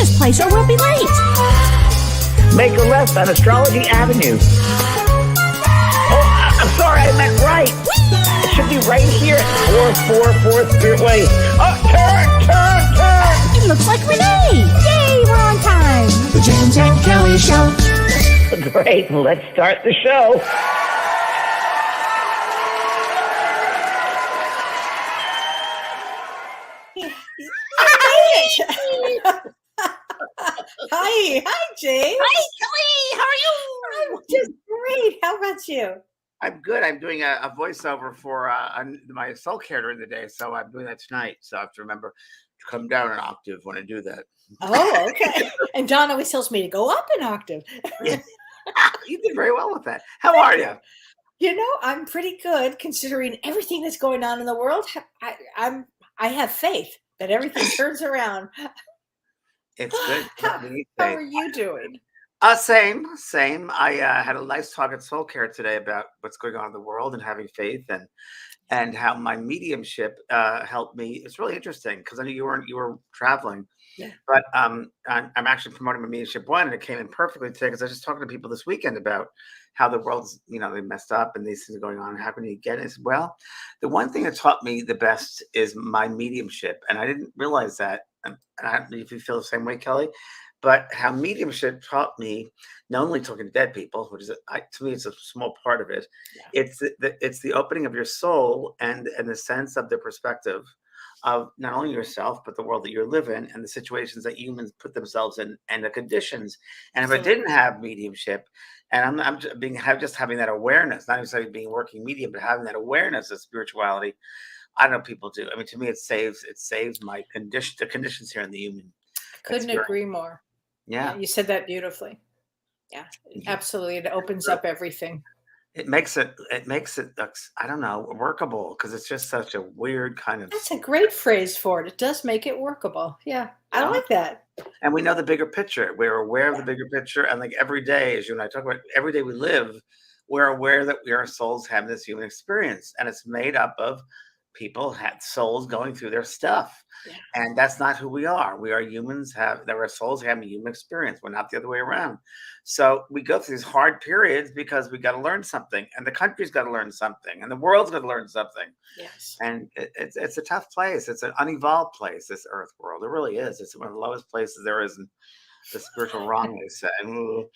this place or we'll be late. Make a left on Astrology Avenue. Oh, I'm sorry, I meant right. It should be right here at 444 Spirit Way. Oh, turn! It looks like Renee. Yay, we're on time. The James and Kellee Show. Great, let's start the show. Hi, James. Hi, Kellee. How are you? I'm just great. How about you? I'm good. I'm doing a voiceover for my soul care during the day, so I'm doing that tonight. So I have to remember to come down an octave when I do that. Oh, okay. And Don always tells me to go up an octave. Yeah. You did very well with that. How are you? You know, I'm pretty good considering everything that's going on in the world. I have faith that everything turns around. It's good. How are you doing? Same. I had a nice talk at Soul Care today about what's going on in the world and having faith and how my mediumship helped me. It's really interesting because I knew you were traveling. Yeah. But I'm actually promoting my Mediumship 1, and it came in perfectly today because I was just talking to people this weekend about how the world's, they messed up and these things are going on. How can you get it? I said, well, the one thing that taught me the best is my mediumship. And I didn't realize that. And I don't know if you feel the same way, Kellee, but how mediumship taught me not only talking to dead people, which is to me, it's a small part of it. Yeah. It's the opening of your soul and the sense of the perspective of not only yourself, but the world that you live in and the situations that humans put themselves in and the conditions. And if I didn't have mediumship, and I'm just having that awareness, not necessarily being working medium, but having that awareness of spirituality, I don't know people do. I mean, to me, it saves my the conditions here in the human. Couldn't agree more. Yeah. You said that beautifully. Yeah, absolutely. It opens up everything. It makes it, I don't know, workable because it's just such a weird kind of. That's a great phrase for it. It does make it workable. Yeah, I like that. And we know the bigger picture. We're aware of the bigger picture. And like every day, as you and I talk about, every day we live, we're aware that our souls have this human experience. And it's made up of people had souls going through their stuff. Yeah. And that's not who we are. We are humans our souls have a human experience. We're not the other way around. So we go through these hard periods because we got to learn something and the country's got to learn something and the world's got to learn something. Yes. And it's a tough place. It's an unevolved place, this earth world. It really is. It's one of the lowest places there is in the spiritual wrong, they say,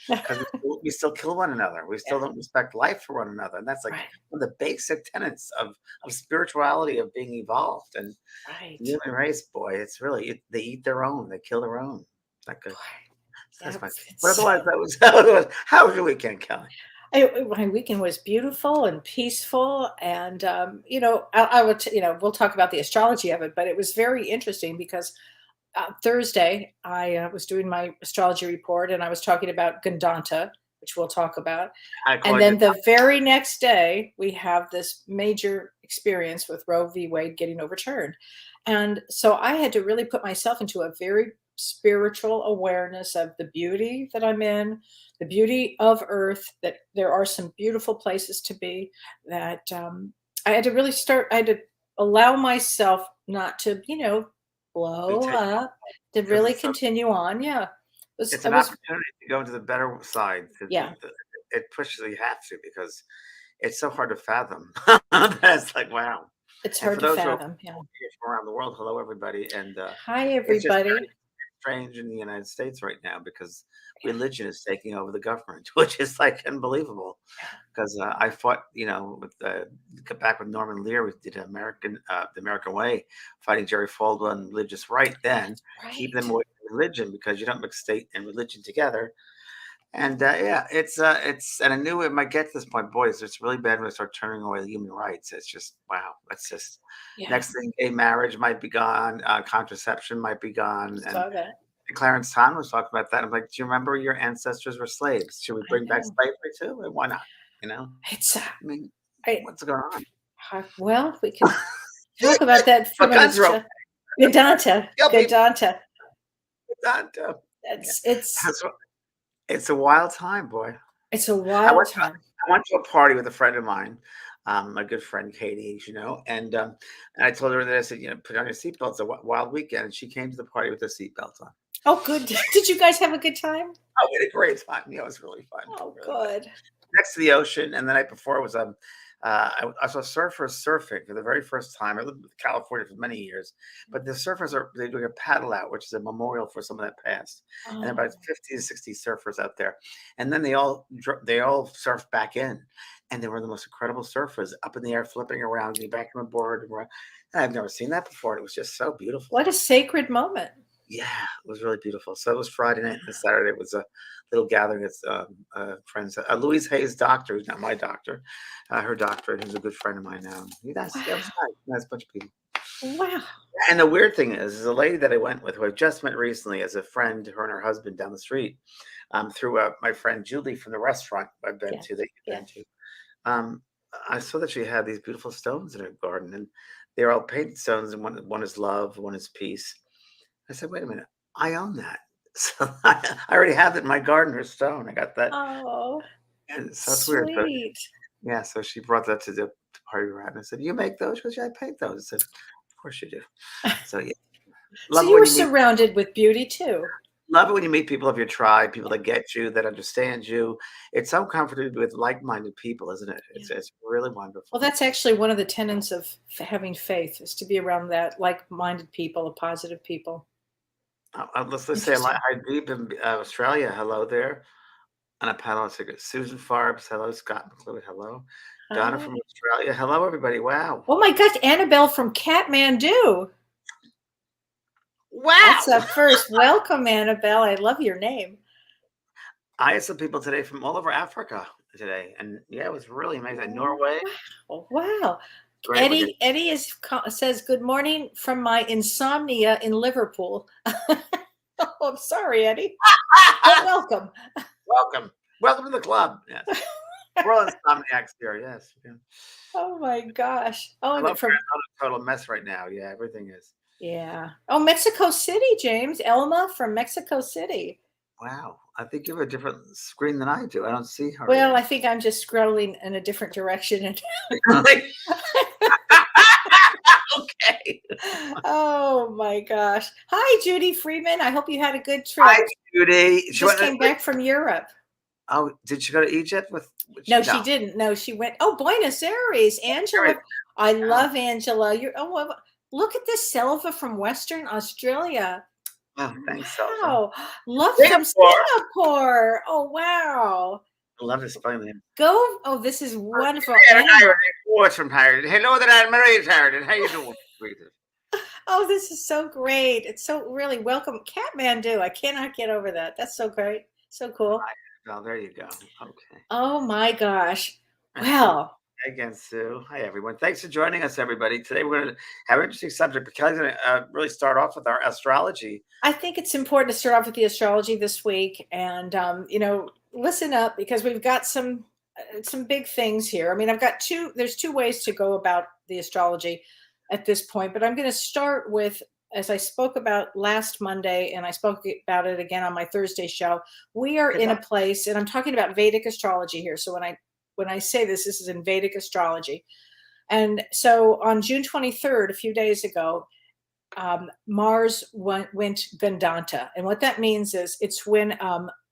because we still kill one another. We still don't respect life for one another, and that's like one of the basic tenets of spirituality, of being evolved. And the human race, boy, it's really they eat their own, they kill their own. It's like but otherwise, that was how was your weekend, Kellee? My weekend was beautiful and peaceful, and I would we'll talk about the astrology of it, but it was very interesting because. Thursday, I was doing my astrology report and I was talking about Gandanta, which we'll talk about. And then the very next day, we have this major experience with Roe v. Wade getting overturned. And so I had to really put myself into a very spiritual awareness of the beauty that I'm in, the beauty of Earth, that there are some beautiful places to be, that I had to really I had to allow myself not to, blow up, to really continue on. Yeah. It's an opportunity to go into the better side. It pushes you have to because it's so hard to fathom. It's like, wow. It's hard to fathom. Yeah. From around the world. Hello, everybody. And hi, everybody. It's strange in the United States right now because religion is taking over the government, which is like unbelievable. Because I fought, back with Norman Lear, we did the American Way, fighting Jerry Falwell and religious right then, keep them away from religion because you don't mix state and religion together. And it's and I knew it might get to this point. Boys, it's really bad when we start turning away the human rights. It's just wow. That's just next thing. Gay marriage might be gone. Contraception might be gone. And Clarence Tom was talking about that. I'm like, do you remember your ancestors were slaves? Should we bring back slavery too? Why not? It's. What's going on? Well, we can talk about that from Gandanta. It's a wild time, boy. It's a wild time. I went to a party with a friend of mine, my good friend Katie, and I told her that I said, put on your seatbelt. It's a wild weekend, and she came to the party with her seatbelt on. Oh, good. Did you guys have a good time? Oh, we had a great time. Yeah, it was really fun. Oh, Really fun. good. Next to the ocean, and the night before was I saw surfers surfing for the very first time. I lived in California for many years, but the surfers they're doing a paddle out, which is a memorial for someone that passed, and Oh, about 50 to 60 surfers out there, and then they all surfed back in, and they were the most incredible surfers up in the air, flipping around, getting back on the board. And I've never seen that before. And it was just so beautiful. what a sacred moment. Yeah, it was really beautiful. So it was Friday night, and Saturday was a little gathering of friends. Louise Hayes' doctor, who's not my doctor, her doctor, and who's a good friend of mine now. That was nice. Nice bunch of people. Wow. And the weird thing is a lady that I went with, who I just met recently as a friend, her and her husband down the street, through my friend Julie from the restaurant I've been Yeah, to, that you've yeah. been to. I saw that she had these beautiful stones in her garden, and they're all painted stones, and one is love, one is peace. I said, wait a minute, I own that. So I already have it in my garden, her stone. I got that. Oh, And so it's weird. But sweet. yeah, so she brought that to the party we're at. And I said, you make those? She goes, yeah, I paint those. I said, of course you do. So yeah. So Love it you when were you meet surrounded with beauty too. love it when you meet people of your tribe, people that get you, that understand you. It's so comforting to be with like-minded people, isn't it? It's really wonderful. Well, that's actually one of the tenets of having faith, is to be around that like-minded people, positive people. Let's say Deep in Australia. Hello there. On a panel, Susan Farbs. Hello, Scott McClure. Hello, Donna Hi. from Australia. Hello, everybody. Wow. Oh my gosh, Annabelle from Kathmandu. Wow. That's up first. Welcome, Annabelle. I love your name. I had some people today from all over Africa today, and yeah, it was really amazing. Norway. Wow. Wow. Great. Eddie says, good morning from my insomnia in Liverpool. Oh, I'm sorry, Eddie. But welcome. Welcome to the club. Yes. We're all insomniacs here. Yes. Yeah. Oh my gosh. Oh, I'm and from a total mess right now. Yeah, everything is. yeah. Oh, Mexico City, James. Elma from Mexico City. Wow. I think you have a different screen than I do. I don't see her. Well, yet. I think I'm just scrolling in a different direction. And Okay. oh my gosh. Hi, Judy Freeman. I hope you had a good trip. Hi, Judy. She just came back from Europe. Oh, did she go to Egypt with? No, she didn't. No, she went. Oh, Buenos Aires. Angela. I love Angela. You're. Oh, well, look at this Selva from Western Australia. Oh, thanks, Selva. Wow. Love Singapore. from Singapore. Oh, wow. I love this spelling name. Go. Oh, this is wonderful. What's from Pirate? Hello there, Anne Marie Pirate. How you doing? Oh, this is so great. It's so really welcome. Kathmandu. I cannot get over that. That's so great. So cool. Oh, there you go. Okay. Oh my gosh. Well. Hi again, Sue. Hi, everyone. Thanks for joining us, everybody. Today we're going to have an interesting subject, but Kelly's going to really start off with our astrology. I think it's important to start off with the astrology this week, and listen up, because we've got some big things here. I mean, there's two ways to go about the astrology at this point, but I'm going to start with, as I spoke about last Monday, and I spoke about it again on my Thursday show, we are in a place, and I'm talking about Vedic astrology here. So when I say this is in Vedic astrology. And so on June 23rd, a few days ago, Mars went Gandanta. And what that means is it's when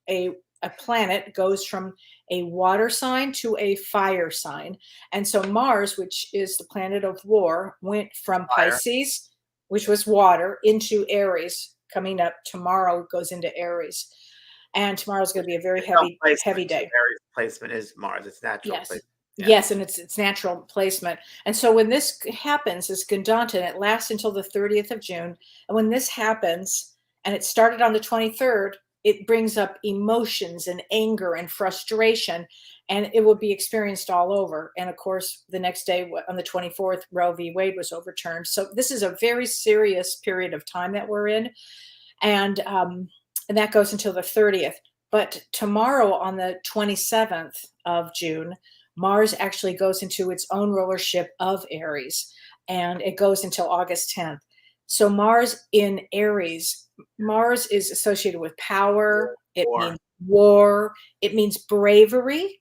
a planet goes from a water sign to a fire sign. And so Mars, which is the planet of war, went from Pisces, which was water, into Aries. Coming up tomorrow, goes into Aries. And tomorrow's going to be a very heavy day. Aries placement is Mars. It's natural placement. Yeah. Yes, and it's natural placement. And so when this happens, it's Gandanta, and it lasts until the 30th of June. And when this happens, and it started on the 23rd, it brings up emotions and anger and frustration, and it will be experienced all over. And of course, the next day on the 24th, Roe v. Wade was overturned. So this is a very serious period of time that we're in. And that goes until the 30th. But tomorrow on the 27th of June, Mars actually goes into its own rulership of Aries, and it goes until August 10th. So Mars in Aries, Mars is associated with power. It means war. It means bravery.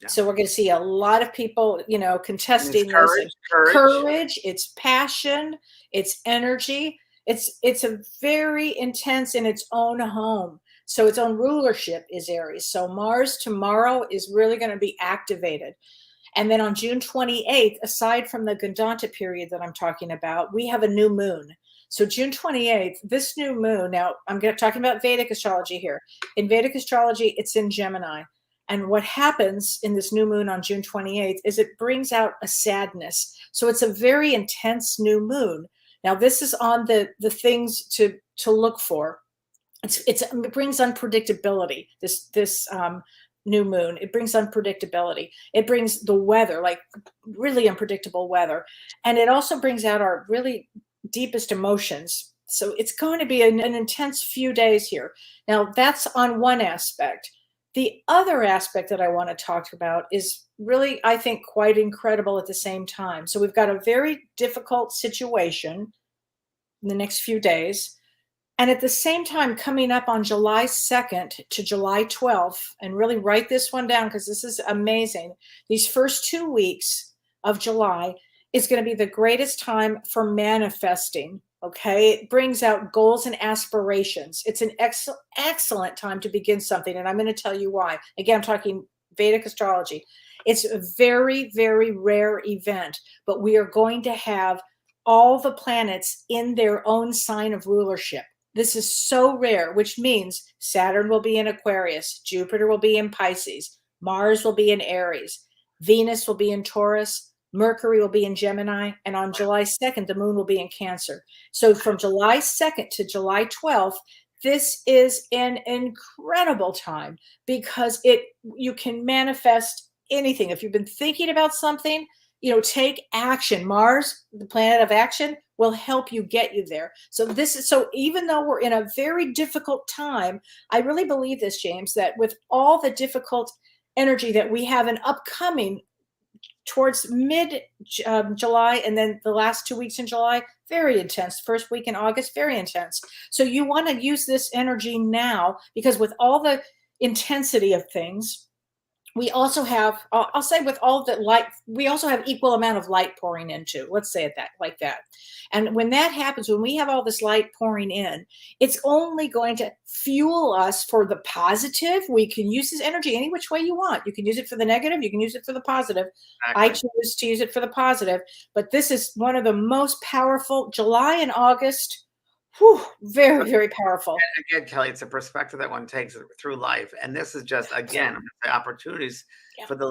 Yeah. So we're going to see a lot of people, contesting courage. Courage. It's passion. It's energy. It's a very intense in its own home. So its own rulership is Aries. So Mars tomorrow is really going to be activated. And then on June 28th, aside from the Gandanta period that I'm talking about, we have a new moon. So June 28th, this new moon, now talking about Vedic astrology here. In Vedic astrology, it's in Gemini. And what happens in this new moon on June 28th is it brings out a sadness. So it's a very intense new moon. Now, this is on the things to look for. It brings unpredictability. This new moon, it brings unpredictability. It brings the weather, like really unpredictable weather, and it also brings out our really deepest emotions. So it's going to be an intense few days here. Now, that's on one aspect. The other aspect that I want to talk about is really, I think, quite incredible at the same time. So we've got a very difficult situation in the next few days. And at the same time, coming up on July 2nd to July 12th, and really write this one down because this is amazing. These first 2 weeks of July is going to be the greatest time for manifesting. Okay. It brings out goals and aspirations. It's an excellent time to begin something. And I'm going to tell you why. Again, I'm talking Vedic astrology. It's a very, very rare event, but we are going to have all the planets in their own sign of rulership. This is so rare, which means Saturn will be in Aquarius, Jupiter will be in Pisces, Mars will be in Aries, Venus will be in Taurus, Mercury will be in Gemini, and on July 2nd, the moon will be in Cancer. So from July 2nd to July 12th, this is an incredible time because you can manifest anything. If you've been thinking about something, take action. Mars, the planet of action, will help you get you there. So even though we're in a very difficult time, I really believe this, James, that with all the difficult energy that we have an upcoming towards mid July, and then the last 2 weeks in July, very intense. First week in August, very intense. So you want to use this energy now, because with all the intensity of things, we also have, I'll say with all the light, we also have equal amount of light pouring into, let's say it like that. And when that happens, when we have all this light pouring in, it's only going to fuel us for the positive. We can use this energy any which way you want. You can use it for the negative. You can use it for the positive. Exactly. I choose to use it for the positive, but this is one of the most powerful. July and August. Whew, very, very powerful. And again, Kellee, it's a perspective that one takes through life. And this is just, again, opportunities for the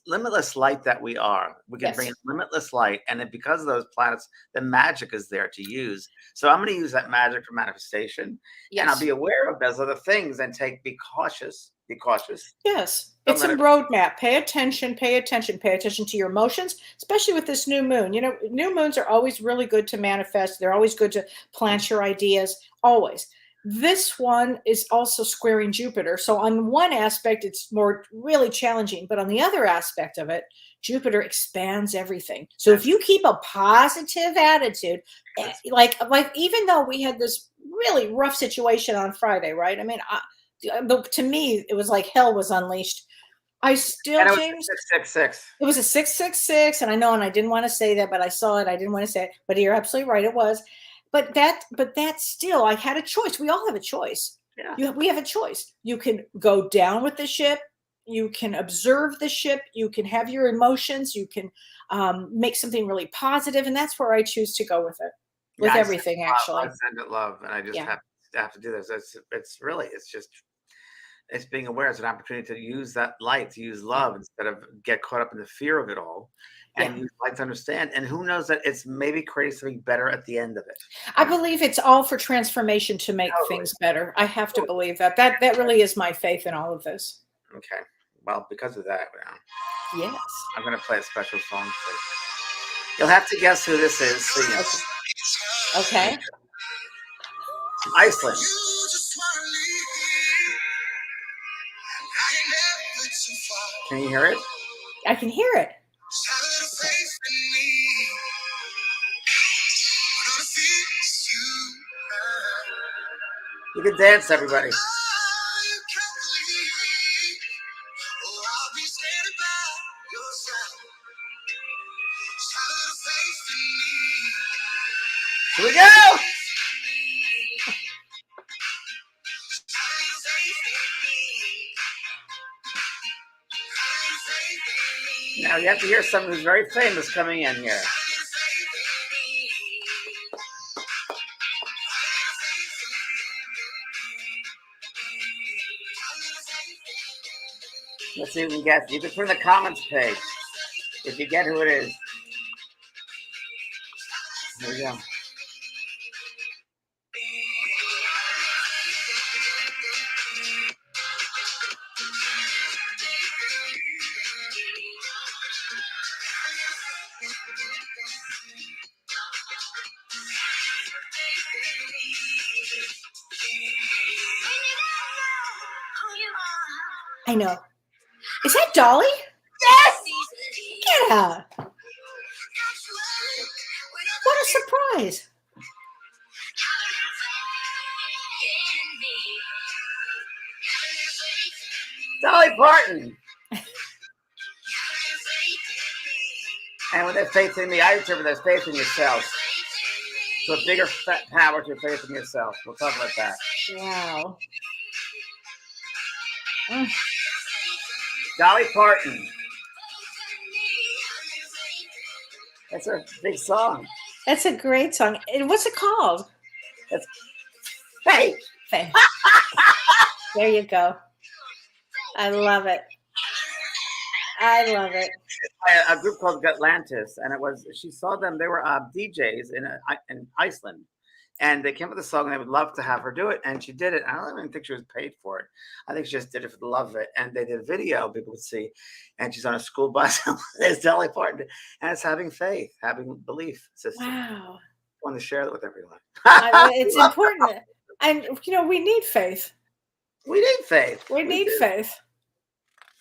limitless light that we are. We can bring limitless light. And then because of those planets, the magic is there to use. So I'm going to use that magic for manifestation. And I'll be aware of those other things and be cautious. Be cautious. Yes. It's a roadmap. Pay attention to your emotions, especially with this new moon. New moons are always really good to manifest. They're always good to plant your ideas, always. This one is also squaring Jupiter. So on one aspect, it's more really challenging, but on the other aspect of it, Jupiter expands everything. So if you keep a positive attitude, like even though we had this really rough situation on Friday, right? I mean, to me, it was like hell was unleashed. I still, James, 666. It was a 666, and I know, and I didn't want to say that, but I saw it. I didn't want to say it, but you're absolutely right. It was, but that still, I had a choice. We all have a choice. Yeah. We have a choice. You can go down with the ship. You can observe the ship. You can have your emotions. You can make something really positive, and that's where I choose to go with it. With everything, actually. I send it love, and I just have to do this. It's being aware. It's an opportunity to use that light, to use love instead of get caught up in the fear of it all, and use light to understand. And who knows that it's maybe creating something better at the end of it. I believe it's all for transformation to make things better. I have to believe that. That really is my faith in all of this. Okay. Well, because of that, yes, I'm going to play a special song for you. You'll have to guess who this is. So okay. Iceland. Can you hear it? I can hear it. You can dance, everybody. Here we go. Now you have to hear someone who's very famous coming in here. Let's see if we can guess. You can put in the comments page if you get who it is. There we go. I know. Is that Dolly? Yes! Get her. What a surprise. Dolly Parton. And when there's faith in me, I interpret there's faith in yourself. So a bigger power to faith in yourself. We'll talk about that. Wow. Dolly Parton. That's a big song. That's a great song. And what's it called? That's faith. Faith. There you go. I love it. I love it. A group called Atlantis, and it was, she saw them, they were DJs in Iceland, and they came up with a song and they would love to have her do it, and she did it. I don't even think she was paid for it. I think she just did it for the love of it, and they did a video people would see, and she's on a school bus. There's Dolly Parton, and it's having faith, having belief system. Wow. I want to share that with everyone. It's important. And, we need faith. We need faith. We need faith.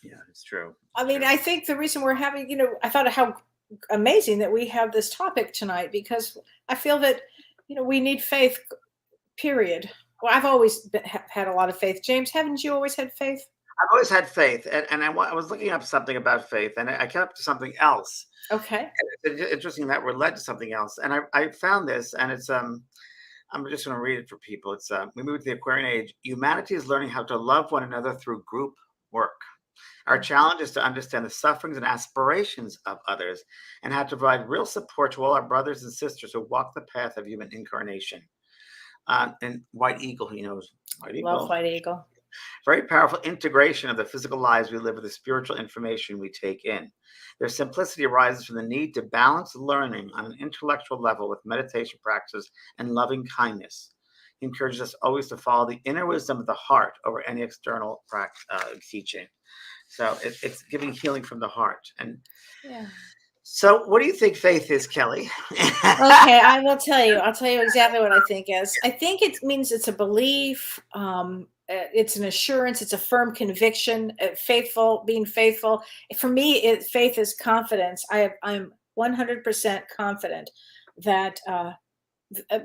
Yeah, it's true. I mean, I think the reason we're having, I thought how amazing that we have this topic tonight, because I feel that, we need faith, period. Well, I've always had a lot of faith. James, haven't you always had faith? I've always had faith, and I was looking up something about faith, and I came up to something else. Okay. And it's interesting that we're led to something else, and I found this, and it's I'm just going to read it for people. It's we moved to the Aquarian age. Humanity is learning how to love one another through group work. Our challenge is to understand the sufferings and aspirations of others and how to provide real support to all our brothers and sisters who walk the path of human incarnation. And White Eagle, he knows. White Eagle. Love White Eagle. Very powerful integration of the physical lives we live with the spiritual information we take in. Their simplicity arises from the need to balance learning on an intellectual level with meditation practice and loving kindness. He encourages us always to follow the inner wisdom of the heart over any external teaching. So it's giving healing from the heart. And yeah. So what do you think faith is, Kellee? Okay, I will tell you. I'll tell you exactly what I think is. I think it means it's a belief. It's an assurance. It's a firm conviction. Being faithful. For me, faith is confidence. I'm 100% confident that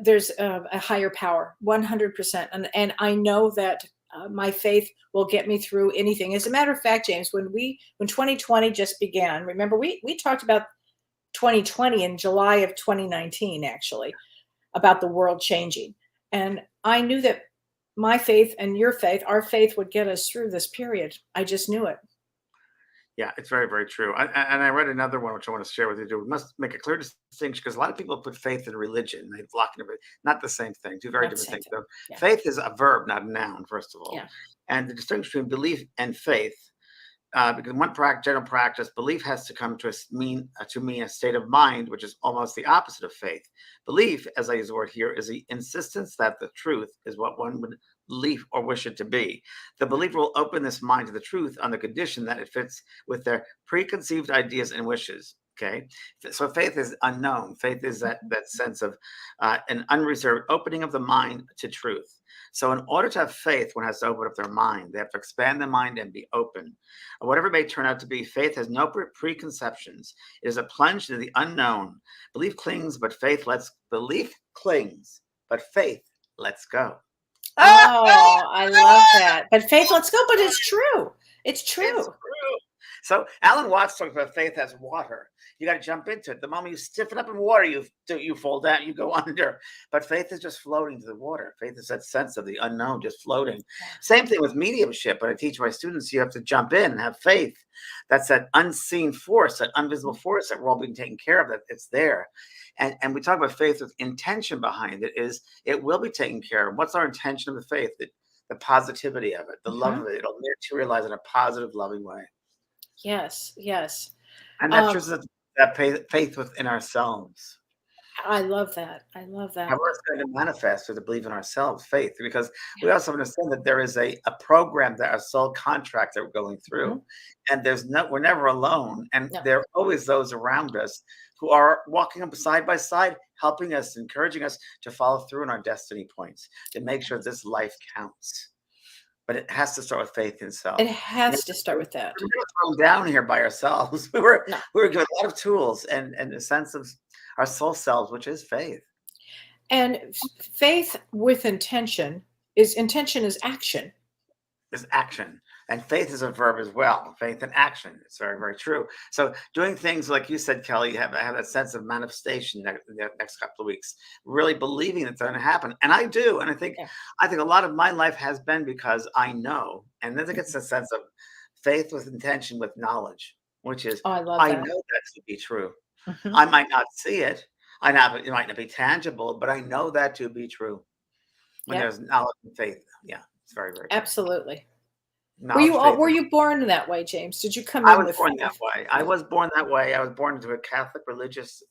there's a higher power. 100%, and I know that my faith will get me through anything. As a matter of fact, James, when 2020 just began, remember we talked about 2020 in July of 2019, actually, about the world changing. And I knew that my faith and your faith, our faith, would get us through this period. I just knew it. Yeah, it's very, very true. And I read another one, which I want to share with you. We must make a clear distinction, because a lot of people put faith in religion. They block it. Not the same thing. Two very different things. So yeah. Faith is a verb, not a noun, first of all. Yeah. And the distinction between belief and faith, because one general practice, belief has to come to mean a state of mind, which is almost the opposite of faith. Belief, as I use the word here, is the insistence that the truth is what one would believe or wish it to be. The believer will open this mind to the truth on the condition that it fits with their preconceived ideas and wishes. Okay, so faith is unknown. Faith is that sense of an unreserved opening of the mind to truth. So in order to have faith, one has to open up their mind. They have to expand the mind and be open. Whatever it may turn out to be, faith has no preconceptions. It is a plunge into the unknown. Belief clings, but faith lets go. Oh, I love that. But faith lets go, but it's true. It's true. It's true. So Alan Watts talks about faith as water. You got to jump into it. The moment you stiffen up in water, you fall down, you go under. But faith is just floating to the water. Faith is that sense of the unknown, just floating. Same thing with mediumship. When I teach my students, you have to jump in and have faith. That's that unseen force, that invisible force that we're all being taken care of. That it's there. And we talk about faith with intention behind it. Is it will be taken care of? What's our intention of the faith? The positivity of it, the love of it. It'll materialize in a positive, loving way. Yes, yes. And that's just that faith within ourselves. I love that. I love that. How it's going to manifest is to believe in ourselves, faith, because we also understand that there is a program that our soul contract that we're going through, and we're never alone, and there are always those around us who are walking up side by side, helping us, encouraging us to follow through in our destiny points, to make sure this life counts. But it has to start with faith in self. It has to start with that. We're not thrown down here by ourselves. We were given a lot of tools and a sense of our soul selves, which is faith. And faith with intention is action. Is action. And faith is a verb as well. Faith and action. It's very, very true. So doing things like you said, Kellee, have that sense of manifestation the next couple of weeks, really believing that it's going to happen. And I do. And I think a lot of my life has been because I know. And then it gets a sense of faith with intention, with knowledge, which is, I know that to be true. I might not see it. It might not be tangible, but I know that to be true. When there's knowledge and faith. Yeah, it's very, very true. Absolutely. Were you born that way, James? Did you come in? I was born that way. I was born that way. I was born into a Catholic religious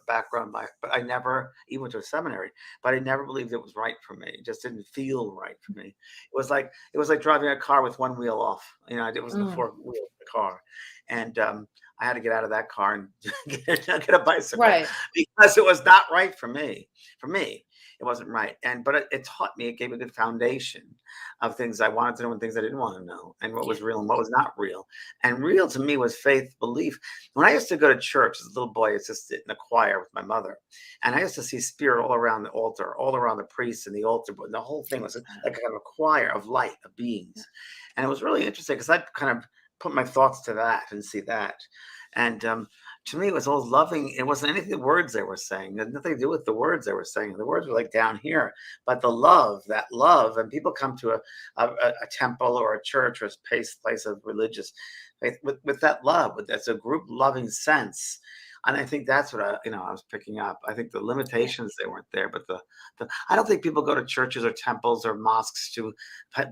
background, but I never even went to a seminary. But I never believed it was right for me. It just didn't feel right for me. It was like driving a car with one wheel off. It was the fourth wheel of the car, and I had to get out of that car and get a bicycle because it was not right for me. For me, it wasn't right. But it taught me. It gave me a good foundation of things I wanted to know and things I didn't want to know, and what was real and what was not real. And real to me was faith, belief. When I used to go to church as a little boy, I used to sit in the choir with my mother, and I used to see spirit all around the altar, all around the priest and the altar. But the whole thing was like kind of a choir of light, of beings, and it was really interesting because I kind of put my thoughts to that and see that. And to me, it was all loving. It wasn't anything the words they were saying. It had nothing to do with the words they were saying. The words were like down here. But the love, that love, and people come to a temple or a church or a place of religious faith with that love. That's a group loving sense. And I think that's what I was picking up. I think the limitations, they weren't there, but I don't think people go to churches or temples or mosques to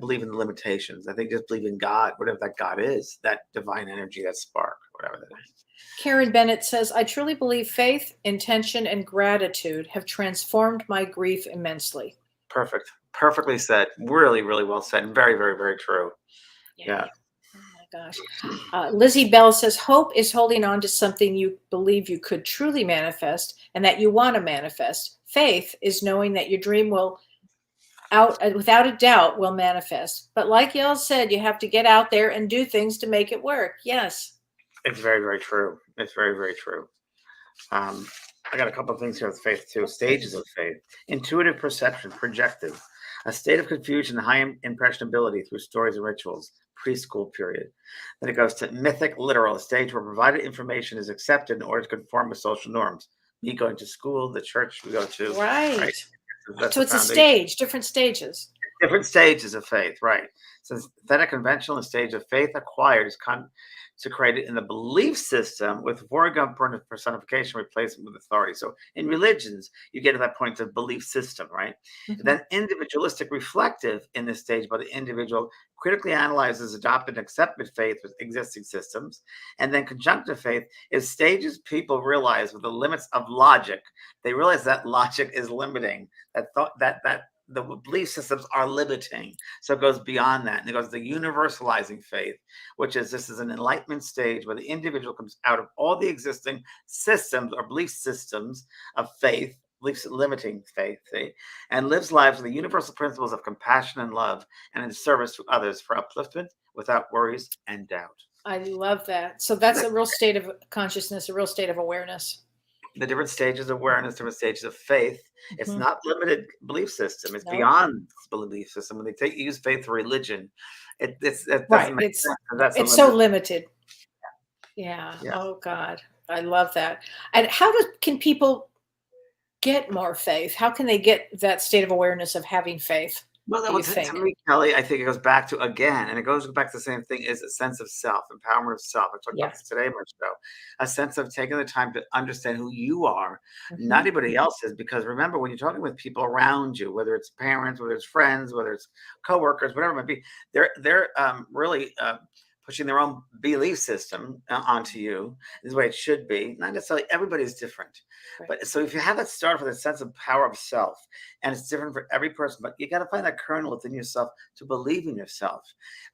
believe in the limitations. I think just believe in God, whatever that God is, that divine energy, that spark, whatever that is. Karen Bennett says, I truly believe faith, intention, and gratitude have transformed my grief immensely. Perfect. Perfectly said. Really, really well said. Very, very, very true. Yeah. Gosh. Lizzie Bell says, hope is holding on to something you believe you could truly manifest and that you want to manifest. Faith is knowing that your dream without a doubt, will manifest. But like y'all said, you have to get out there and do things to make it work. Yes. It's very, very true. It's very, very true. I got a couple of things here with faith too. Stages of faith. Intuitive perception, projective. A state of confusion, high impressionability through stories and rituals, preschool period. Then it goes to mythic literal, a stage where provided information is accepted in order to conform with social norms. Me going to school, the church we go to. Right. So it's a stage, different stages. Different stages of faith, right. So synthetic conventional and stage of faith acquired is consecrated in the belief system with foregone personification replacement with authority. So in religions, you get to that point of belief system, right? Mm-hmm. Then individualistic reflective in this stage by the individual critically analyzes adopted and accepted faith with existing systems. And then conjunctive faith is stages people realize with the limits of logic. They realize that logic is limiting, that the belief systems are limiting. So it goes beyond that. And it goes to the universalizing faith, which is this is an enlightenment stage where the individual comes out of all the existing systems or belief systems of faith, beliefs limiting faith, and lives lives with the universal principles of compassion and love and in service to others for upliftment without worries and doubt. I love that. So that's a real state of consciousness, a real state of awareness. The different stages of awareness, different stages of faith. It's not limited belief system. It's beyond belief system. When they use faith for religion, it's right. It's so limited. Yeah. Yeah. Oh God, I love that. And can people get more faith? How can they get that state of awareness of having faith? Well, Do you to think? me, Kelly, I think it goes back to again, and it goes back to the same thing is a sense of self, empowerment of self. I talked about Yeah. this today in my show. A sense of taking the time to understand who you are, not Hmm. anybody else's. Because remember, when you're talking with people around you, whether it's parents, whether it's friends, whether it's coworkers, whatever it might be, they're really pushing their own belief system onto you. This is the way it should be. Not necessarily everybody's different, Right. but so if you have that start with a sense of power of self, and it's different for every person, but you got to find that kernel within yourself to believe in yourself.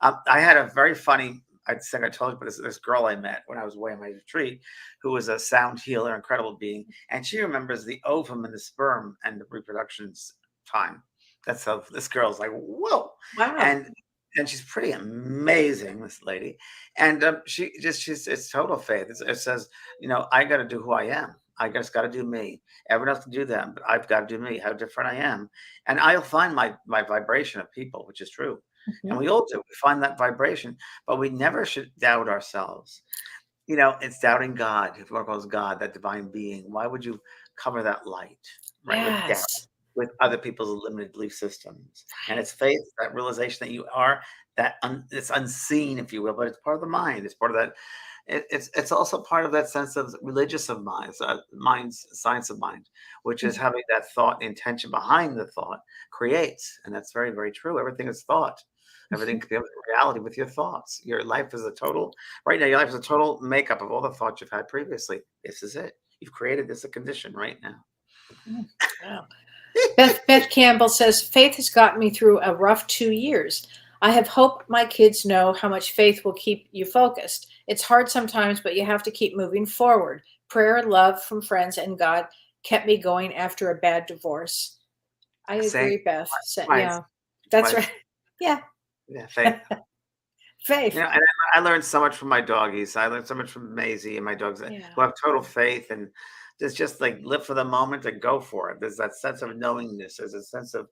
I had a very funny, I think I told you, but this girl I met when I was away on my retreat, who was a sound healer, incredible being, and she remembers the ovum and the sperm and the reproduction's time. That's how this girl's like, whoa, Wow. and she's pretty amazing, this lady, and she's it's total faith. It says, I got to do who I am. I just got to do me. Everyone else can do them, but I've got to do me. How different I am, and I'll find my vibration of people, which is true, and Hmm. we all do. We find that vibration, but we never should doubt ourselves. It's doubting God. If one calls God that divine being, why would you cover that light, right, with doubt, Yes. with other people's limited belief systems? And it's faith, that realization that you are it's unseen, if you will, but it's part of the mind. It's part of that. It's also part of that sense of religious of minds, science of mind, which is Mhm. having that thought, intention behind the thought creates, and that's very, very true. Everything is thought. Everything can be a reality with your thoughts. Your life is a total. Right now, your life is a total makeup of all the thoughts you've had previously. This is it. You've created this a condition right now. Mm. Wow. Beth Campbell says, faith has gotten me through a rough 2 years. I have hope my kids know how much faith will keep you focused. It's hard sometimes, but you have to keep moving forward. Prayer, love from friends, and God kept me going after a bad divorce. I Saying agree, Beth. twice, Yeah, that's twice. right. Yeah, Yeah, faith. faith. And I learned so much from my doggies. I learned so much from Maisie and my dogs Yeah. who have total faith and just like live for the moment and go for it. There's that sense of knowingness. There's a sense of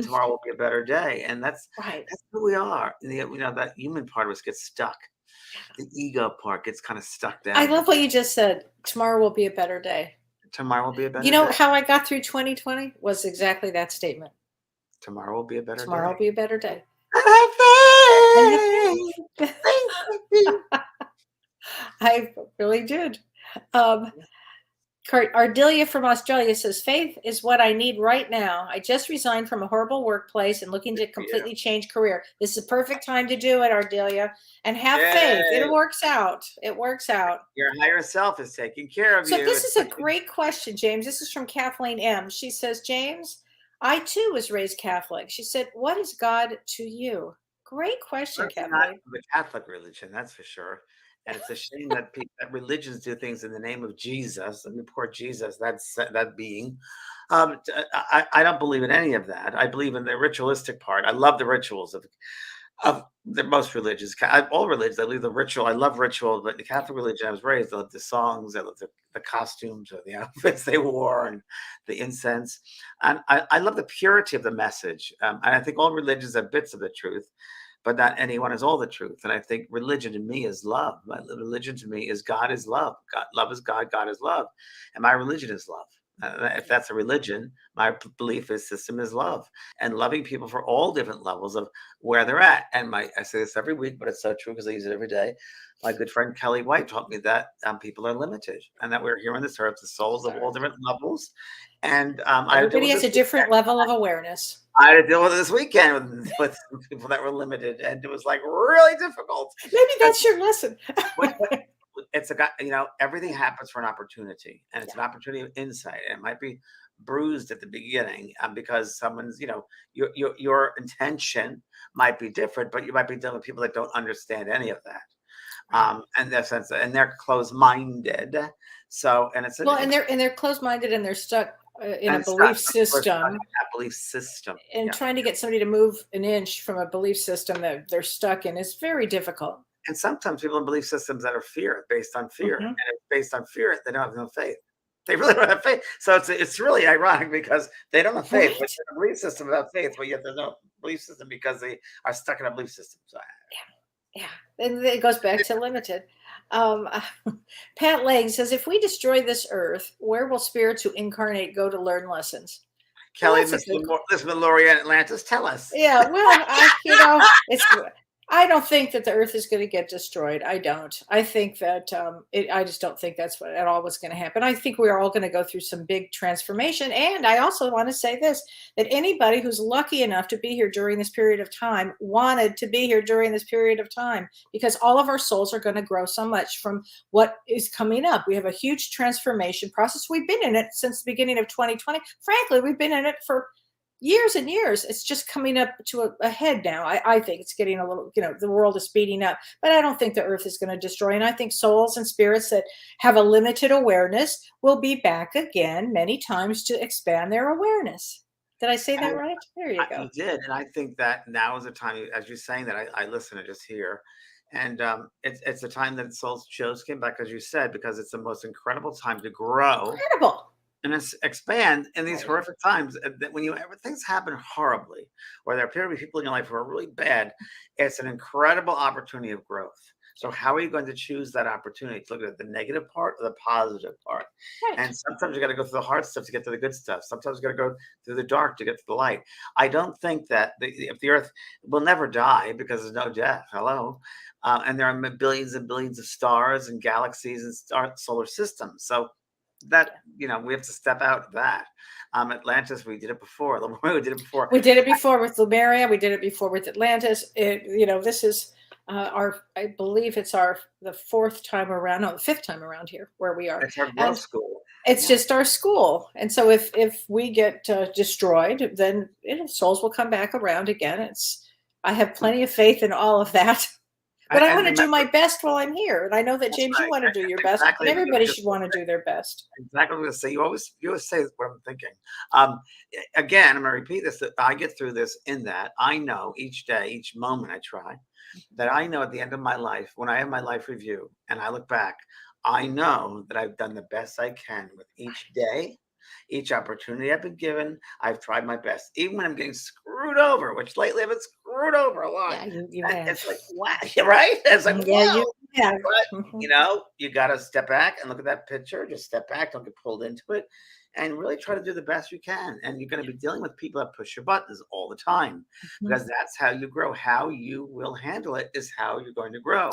tomorrow will be a better day, and Right. that's who we are. That human part of us gets stuck. The ego part gets kind of stuck I down. love what you just said. Tomorrow will be a better day. Tomorrow will be a You better know day. how I got through 2020 was exactly that statement. Tomorrow will be a better Tomorrow day. will be a better day. I I have have faith. I really did. Um, Ardelia from Australia says, faith is what I need right now. I just resigned from a horrible workplace and looking to Yeah. completely change career. This is a perfect time to do it, Ardelia. And have faith. Yay. It works out. It works out. Your higher self is taking care of So you. this It's is a like great question, James. This is from Kathleen M. She says, James, I too was raised Catholic. She said, what is God to you? Great question, certainly not Kathleen. the Catholic religion, that's for sure. And it's a shame that that religions do things in the name of Jesus. I mean, poor Jesus, that being. I don't believe in any of that. I believe in the ritualistic part. I love the rituals of the most religious, all religions. I believe the ritual. I love ritual, but the Catholic religion I was raised, I love the songs, I love the costumes or the outfits they wore and the incense. And I love the purity of the message. And I think all religions have bits of the truth, but not anyone is all the truth. And I think religion to me is love. My religion to me is God is love. Love is God. God is love. And my religion is love. If that's a religion, my belief system is love and loving people for all different levels of where they're at. And I say this every week, but it's so true because I use it every day. My good friend Kellee White taught me that people are limited and that we're here on this earth, the souls of all different levels. And I had to deal Everybody with has this a different level of awareness. I had to deal with it this weekend with some people that were limited, and it was like really difficult. Maybe 'Cause that's your lesson. it's a guy, everything happens for an opportunity, and it's an opportunity of insight. And it might be bruised at the beginning because someone's, your intention might be different, but you might be dealing with people that don't understand any of that. And that sense, and they're closed-minded. So, and it's Well, and they're closed-minded and they're stuck in a and stuck. belief We're stuck in system, that belief system. and Yeah. trying to get somebody to move an inch from a belief system that they're stuck in is very difficult. And sometimes people in belief systems that are based on fear, and Mhm. if based on fear, they don't have no faith. They really don't have faith. So it's really ironic because they don't have faith, but Right? they're in a belief system without faith, but yet there's no belief system because they are stuck in a belief system. So Yeah. And it goes back to limited. Um, Pat Lang says, if we destroy this earth, where will spirits who incarnate go to learn lessons? Well, Kellee, that's a good. Miss Laurie in Atlantis, tell us. Yeah, well, it's. I don't think that the Earth is going to get destroyed. I don't. I think that I just don't think that's what at all what's going to happen. I think we're all going to go through some big transformation. And I also want to say this: that anybody who's lucky enough to be here during this period of time wanted to be here during this period of time, because all of our souls are going to grow so much from what is coming up. We have a huge transformation process. We've been in it since the beginning of 2020. Frankly, we've been in it for years and years. It's just coming up to a head now. I think it's getting a little, the world is speeding up, but I don't think the earth is going to destroy. And I think souls and spirits that have a limited awareness will be back again many times to expand their awareness. Did I say that right? There you go. You did. And I think that now is the time, as you're saying that, I listen and just hear. And it's the time that souls chose came back, as you said, because it's the most incredible time to grow. Incredible. And expand in these horrific times. That when things happen horribly, or there appear to be people in your life who are really bad, it's an incredible opportunity of growth. So how are you going to choose that opportunity to look at the negative part or the positive part? Right. And sometimes you got to go through the hard stuff to get to the good stuff. Sometimes you got to go through the dark to get to the light. I don't think that if the earth will never die, because there's no death. Hello. And there are billions and billions of stars and galaxies and solar systems. So that we have to step out of that. Atlantis, we did it before. We did it before. We did it before with Lemuria. We did it before with Atlantis. This is I believe it's the fourth time around. No, the fifth time around here where we are. It's our growth school. It's just our school. And so if we get destroyed, then souls will come back around again. I have plenty of faith in all of that. But I want to do my best while I'm here. And I know that, James, you want to do your best. Exactly. And everybody should want to do their best. Exactly what I'm going to say. You always say what I'm thinking. Again, I'm going to repeat this, that I get through this in that I know each day, each moment I try, that I know at the end of my life, when I have my life review and I look back, I know that I've done the best I can with each day. Each opportunity I've been given, I've tried my best. Even when I'm getting screwed over, which lately I've been screwed over a lot. Yeah, you have. It's like, wow, right? It's like, yeah, wow. you have. But, you got to step back and look at that picture. Just step back, don't get pulled into it, and really try to do the best you can. And you're going to be dealing with people that push your buttons all the time, because that's how you grow. How you will handle it is how you're going to grow.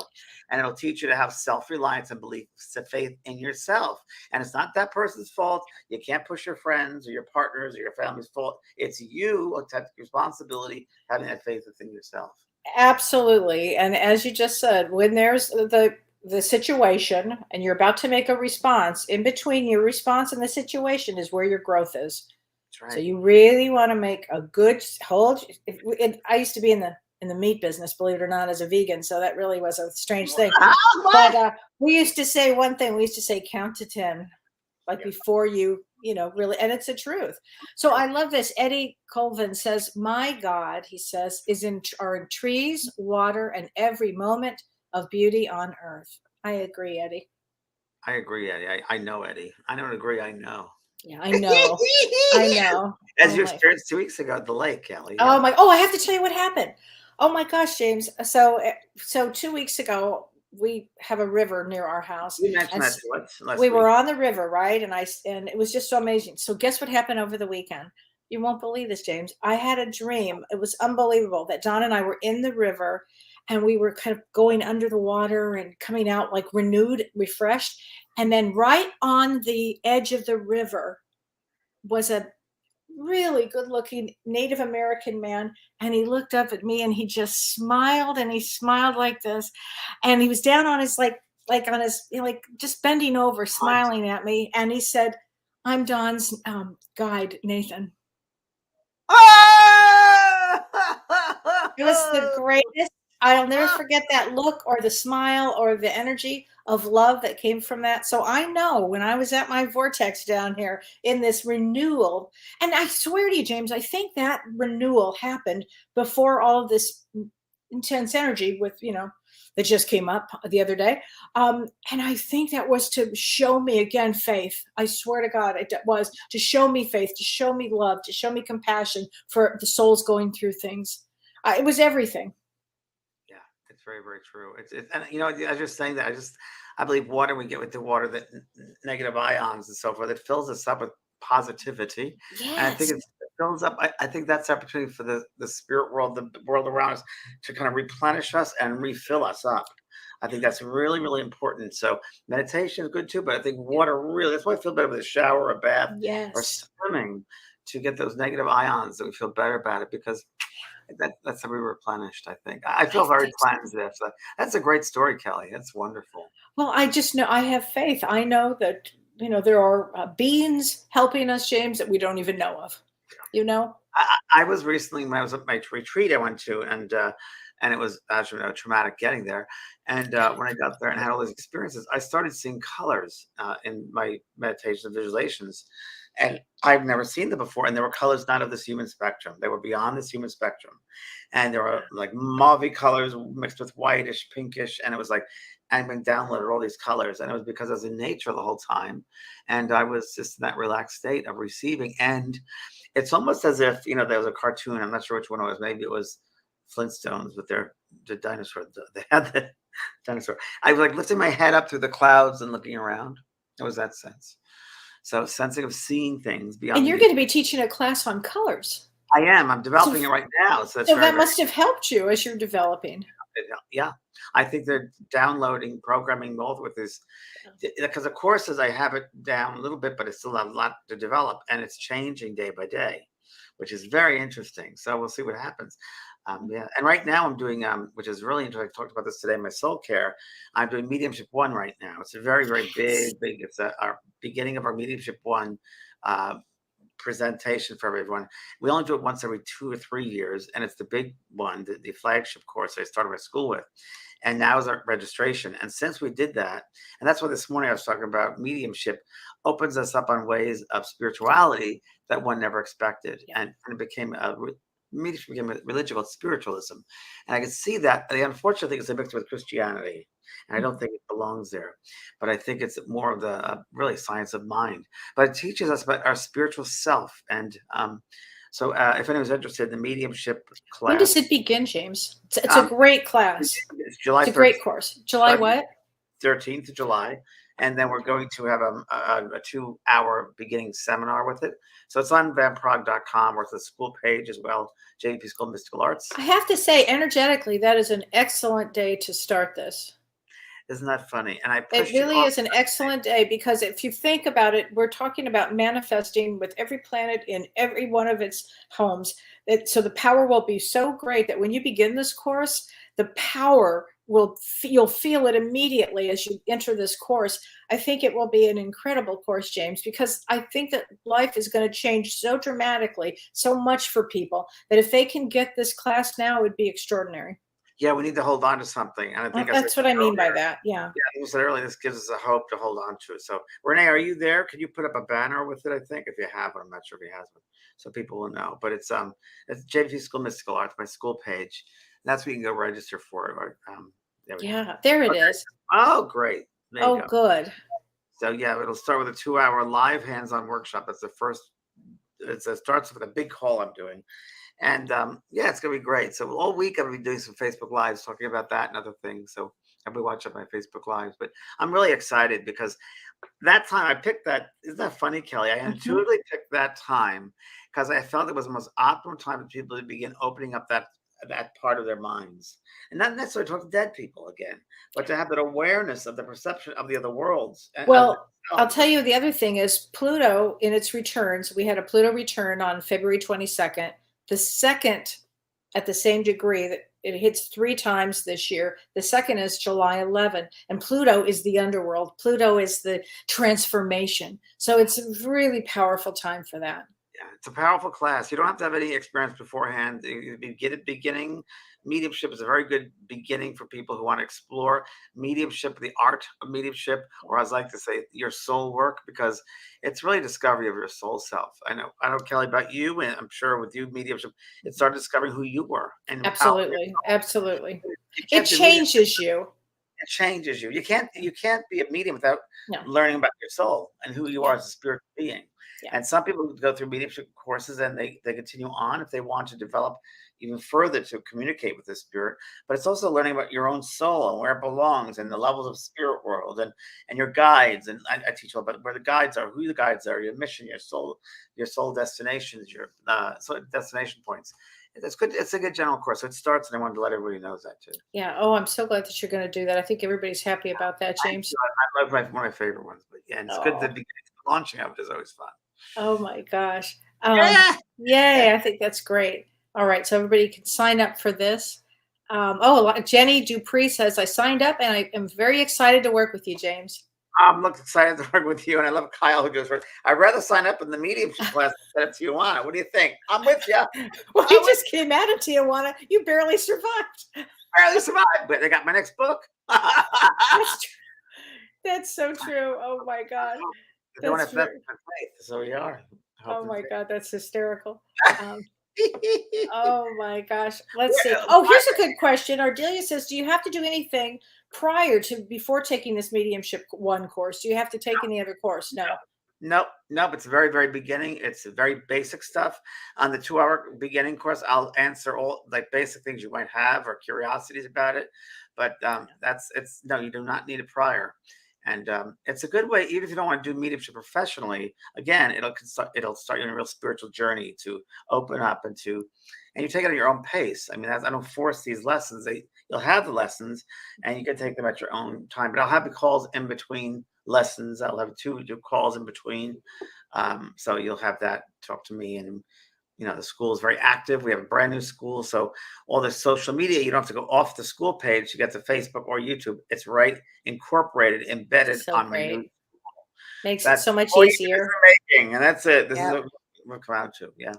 And it'll teach you to have self-reliance and belief, faith in yourself. And it's not that person's fault. You can't push your friends or your partners or your family's fault. It's you who take responsibility, having that faith within yourself. Absolutely. And as you just said, when there's the situation and you're about to make a response, in between your response and the situation is where your growth is. That's right. So you really want to make a good hold. I used to be in the meat business, believe it or not, as a vegan. So that really was a strange thing. But we used to say one thing. We used to say, count to 10, before you really, and it's the truth. So I love this. Eddie Colvin says, my God, he says, are in trees, water, and every moment of beauty on earth. I agree, Eddie. I agree, Eddie. I know, Eddie. I don't agree. I know. Yeah, I know. I know. As you experienced 2 weeks ago at the lake, Kellee. Oh my! Oh, I have to tell you what happened. Oh my gosh, James. So 2 weeks ago, we have a river near our house. You mentioned that to us last we week. were on the river, right? And it was just so amazing. So guess what happened over the weekend? You won't believe this, James. I had a dream. It was unbelievable that Don and I were in the river, and we were kind of going under the water and coming out like renewed, refreshed. And then right on the edge of the river was a really good-looking Native American man, and he looked up at me and he just smiled, and he smiled like this, and he was down on his like on his just bending over, smiling at me, and he said, "I'm Don's guide, Nathan." It was the greatest. I'll never forget that look or the smile or the energy of love that came from that. So I know when I was at my vortex down here in this renewal, and I swear to you, James, I think that renewal happened before all of this intense energy with, that just came up the other day. And I think that was to show me again, faith. I swear to God, it was to show me faith, to show me love, to show me compassion for the souls going through things. It was everything. very, very true. And you know, I was just saying that I believe water, we get with the water that negative ions and so forth, it fills us up with positivity. And I think Yes. it fills up, I think that's opportunity for the spirit world, the world around us to kind of replenish us and refill us up. I think that's really, really important. So meditation is good too, but I think water really, that's why I feel better with a shower, or a bath, or Yes. swimming, to get those negative ions, that we feel better about it, because that's how we replenished, I think. I I feel very think so. cleansed after. That's a great story, Kelly. That's wonderful. Well, I just know I have faith. I know that, there are beings helping us, James, that we don't even know of. You know? I was recently, when I was at my retreat I went to, and it was actually traumatic getting there. And when I got there and had all these experiences, I started seeing colors in my meditation visualizations, and I've never seen them before. And there were colors not of this human spectrum; they were beyond this human spectrum. And there were like mauve colors mixed with whitish, pinkish, and it was like I've been downloaded all these colors, and it was because I was in nature the whole time, and I was just in that relaxed state of receiving. And it's almost as if, there was a cartoon. I'm not sure which one it was. Maybe it was Flintstones with the dinosaur. They had the dinosaur. I was like lifting my head up through the clouds and looking around. It was that sense. So sensing of seeing things beyond. And you're going to be teaching a class on colors. I am. I'm So, developing it right now. So that's so very, that very. must have helped you as you're developing. Yeah, I think they're downloading programming both with this, because of courses I have it down a little bit, but it's still a lot to develop, and it's changing day by day, which is very interesting. So we'll see what happens. Yeah, and right now I'm doing, which is really interesting. I talked about this today in my soul care. I'm doing Mediumship 1 right now. It's a very, very Yes. big. It's our beginning of our Mediumship 1 uh, presentation for everyone. We only do it once every 2 or 3 years, and it's the big one, the flagship course I started my school with. And now is our registration. And since we did that, and that's why this morning I was talking about mediumship opens us up on ways of spirituality that one never expected. Yeah. And it became mediumship became a religion called spiritualism. And I could see that the unfortunate thing is they mixed with Christianity. And I don't think it belongs there. But I think it's more of the really science of mind. But it teaches us about our spiritual self. And so if anyone's interested in the mediumship When class, does it begin, James? It's a great class. it's July It's a 13th. great course. July what? 13th of July. And then we're going to have a 2-hour beginning seminar with it. So it's on vanprog.com, or it's the school page as well, JP School of Mystical Arts. I have to say, energetically, that is an excellent day to start this. Isn't that funny? And I It pushed it really off. is an excellent day, because if you think about it, we're talking about manifesting with every planet in every one of its homes. So the power will be so great that when you begin this course, the power you'll feel it immediately as you enter this course. I think it will be an incredible course, James, because I think that life is going to change so dramatically, so much for people, that if they can get this class now, it would be extraordinary. Yeah, we need to hold on to something. And I think That's what I mean by that. Yeah. Yeah, I said earlier, this gives us a hope to hold on to it. So Renee, are you there? Can you put up a banner with it? I think if you have it, I'm not sure if he has one, so people will know. But it's JP School Mystical Arts, my school page. And that's where you can go register for it. Or, there we go. Yeah, there it is. Oh, great. There you Oh, go. good. So yeah, it'll start with a 2-hour live hands-on workshop. That's the first. It starts with a big call I'm doing. And yeah, it's gonna be great. So all week I'm gonna be doing some Facebook Lives talking about that and other things. So I'll be watching my Facebook Lives. But I'm really excited because that time I picked that. Isn't that funny, Kelly? I intuitively picked that time because I felt it was the most optimal time for people to begin opening up that part of their minds. And not necessarily talk to dead people again, but to have that awareness of the perception of the other worlds. Well, I'll tell you, the other thing is Pluto in its returns. We had a Pluto return on February 22nd. The second, at the same degree, that it hits 3 times this year. The second is July 11, and Pluto is the underworld. Pluto is the transformation. So it's a really powerful time for that. Yeah, it's a powerful class. You don't have to have any experience beforehand. You get it beginning. Mediumship is a very good beginning for people who want to explore mediumship, the art of mediumship, or as I like to say, your soul work, because it's really discovery of your soul self. I know, Kelly, about you, and I'm sure with you, mediumship, it started discovering who you were. And Absolutely. Absolutely. You It can't do mediumship. changes you. It changes you. You can't be a medium without No. learning about your soul and who you are Yeah. as a spiritual being. Yeah. And some people go through mediumship courses and they continue on if they want to develop even further to communicate with the spirit, but it's also learning about your own soul and where it belongs and the levels of spirit world and your guides. And I teach all about where the guides are, who the guides are, your mission, your soul destinations, your soul destination points. It's good. It's a good general course. So it starts, and I wanted to let everybody know that too. Yeah. Oh, I'm so glad that you're going to do that. I think everybody's happy about that, James. I love one of my favorite ones, but yeah, and it's good. The Oh, beginning, the launching of it is always fun. oh my gosh. Yeah. Yay. I think that's great. All right. So everybody can sign up for this. Jenny Dupree says, I signed up and I am very excited to work with you, James. I'm looking excited to work with you, and I love Kyle who goes first. I'd rather sign up in the mediumship class than at Tijuana. What do you think? I'm with you. Well, you just came out of Tijuana. You barely survived. Barely survived, but they got my next book. That's true. That's so true. Oh my God. They want That's to have true. faith, so we are. Oh my God. That's hysterical. Um, God. oh my gosh. Let's see. Oh, here's a good question. Ardelia says, do you have to do anything before taking this Mediumship 1 course? Do you have to take any other course? No. Nope. It's very, very beginning. It's very basic stuff. On the 2-hour beginning course, I'll answer all like basic things you might have or curiosities about it. But you do not need a prior. And it's a good way, even if you don't want to do mediumship professionally. Again, it'll start you on a real spiritual journey to open up and you take it at your own pace. I mean, I don't force these lessons. You'll have the lessons, and you can take them at your own time. But I'll have the calls in between lessons. I'll have 2 calls in between, so you'll have that. Talk to me, and the school is very active. We have a brand new school, so all the social media, you don't have to go off the school page to get to Facebook or YouTube. It's right incorporated, embedded So on my new. great. Makes it That's so much all you guys easier. are making, and that's it. This is Yep. what we'll come out to. Yeah.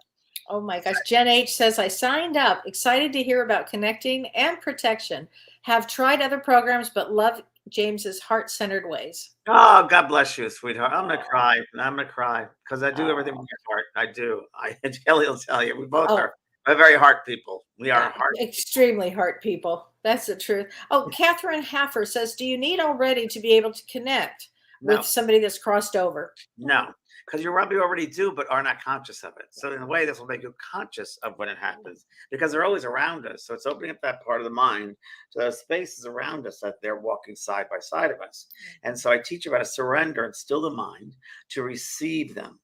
Oh my gosh. Jen H says, I signed up, excited to hear about connecting and protection. Have tried other programs, but love James's heart-centered ways. Oh, God bless you, sweetheart. I'm gonna cry. I'm gonna cry because I do everything with my heart. I do. Kelly will tell you. We both are. We're very heart people. We are heart. Extremely heart people. That's the truth. Oh, Catherine Haffer says, do you need already to be able to connect No. with somebody that's crossed over? No, because you probably already do, but are not conscious of it. So in a way, this will make you conscious of when it happens because they're always around us. So it's opening up that part of the mind to those spaces around us that they're walking side by side of us. And so I teach you about to surrender and still the mind to receive them.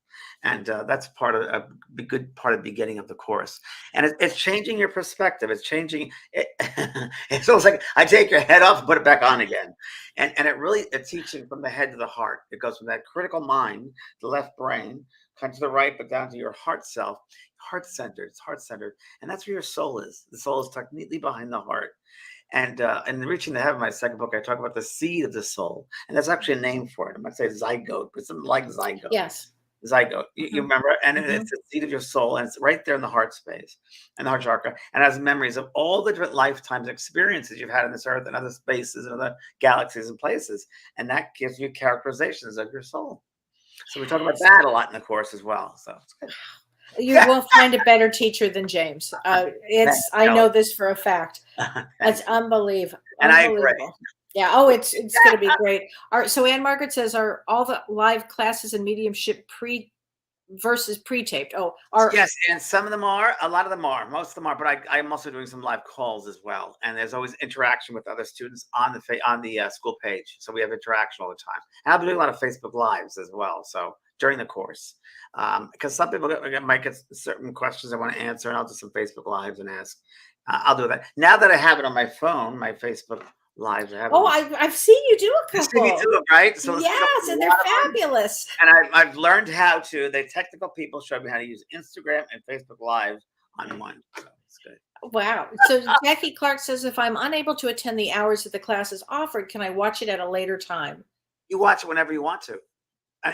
And that's part of a good part of the beginning of the course. And it's changing your perspective. It's changing. It's almost like I take your head off and put it back on again. And it's teaching from the head to the heart. It goes from that critical mind, the left brain, kind to the right, but down to your heart self, heart-centered. It's heart-centered. And that's where your soul is. The soul is tucked neatly behind the heart. And Reaching the Heaven, my second book, I talk about the seed of the soul. And that's actually a name for it. I might say zygote, but something like zygote. Yes. Zygote, you remember, and it's the seed of your soul, and it's right there in the heart space and the heart chakra, and has memories of all the different lifetimes experiences you've had on this earth and other spaces and other galaxies and places, and that gives you characterizations of your soul. So we talk about that a lot in the course as well. So it's good. You won't find a better teacher than James. I know this for a fact. That's unbelievable. And I agree. Yeah. Oh, it's going to be great. All right. So Ann Margaret says, are all the live classes in mediumship versus pre-taped? Yes, and some of them are. A lot of them are. Most of them are. But I'm also doing some live calls as well. And there's always interaction with other students on the school page. So we have interaction all the time. And I'll be doing a lot of Facebook Lives as well. So during the course, because some people might get certain questions I want to answer, and I'll do some Facebook Lives and ask. I'll do that now that I have it on my phone, my Facebook Lives. I've seen you do a couple. You do it, right? So yes, and they're fabulous. And I've learned how to. The technical people showed me how to use Instagram and Facebook Live on one. So it's good. Wow. So Jackie Clark says, if I'm unable to attend the hours that the class is offered, can I watch it at a later time? You watch it whenever you want to.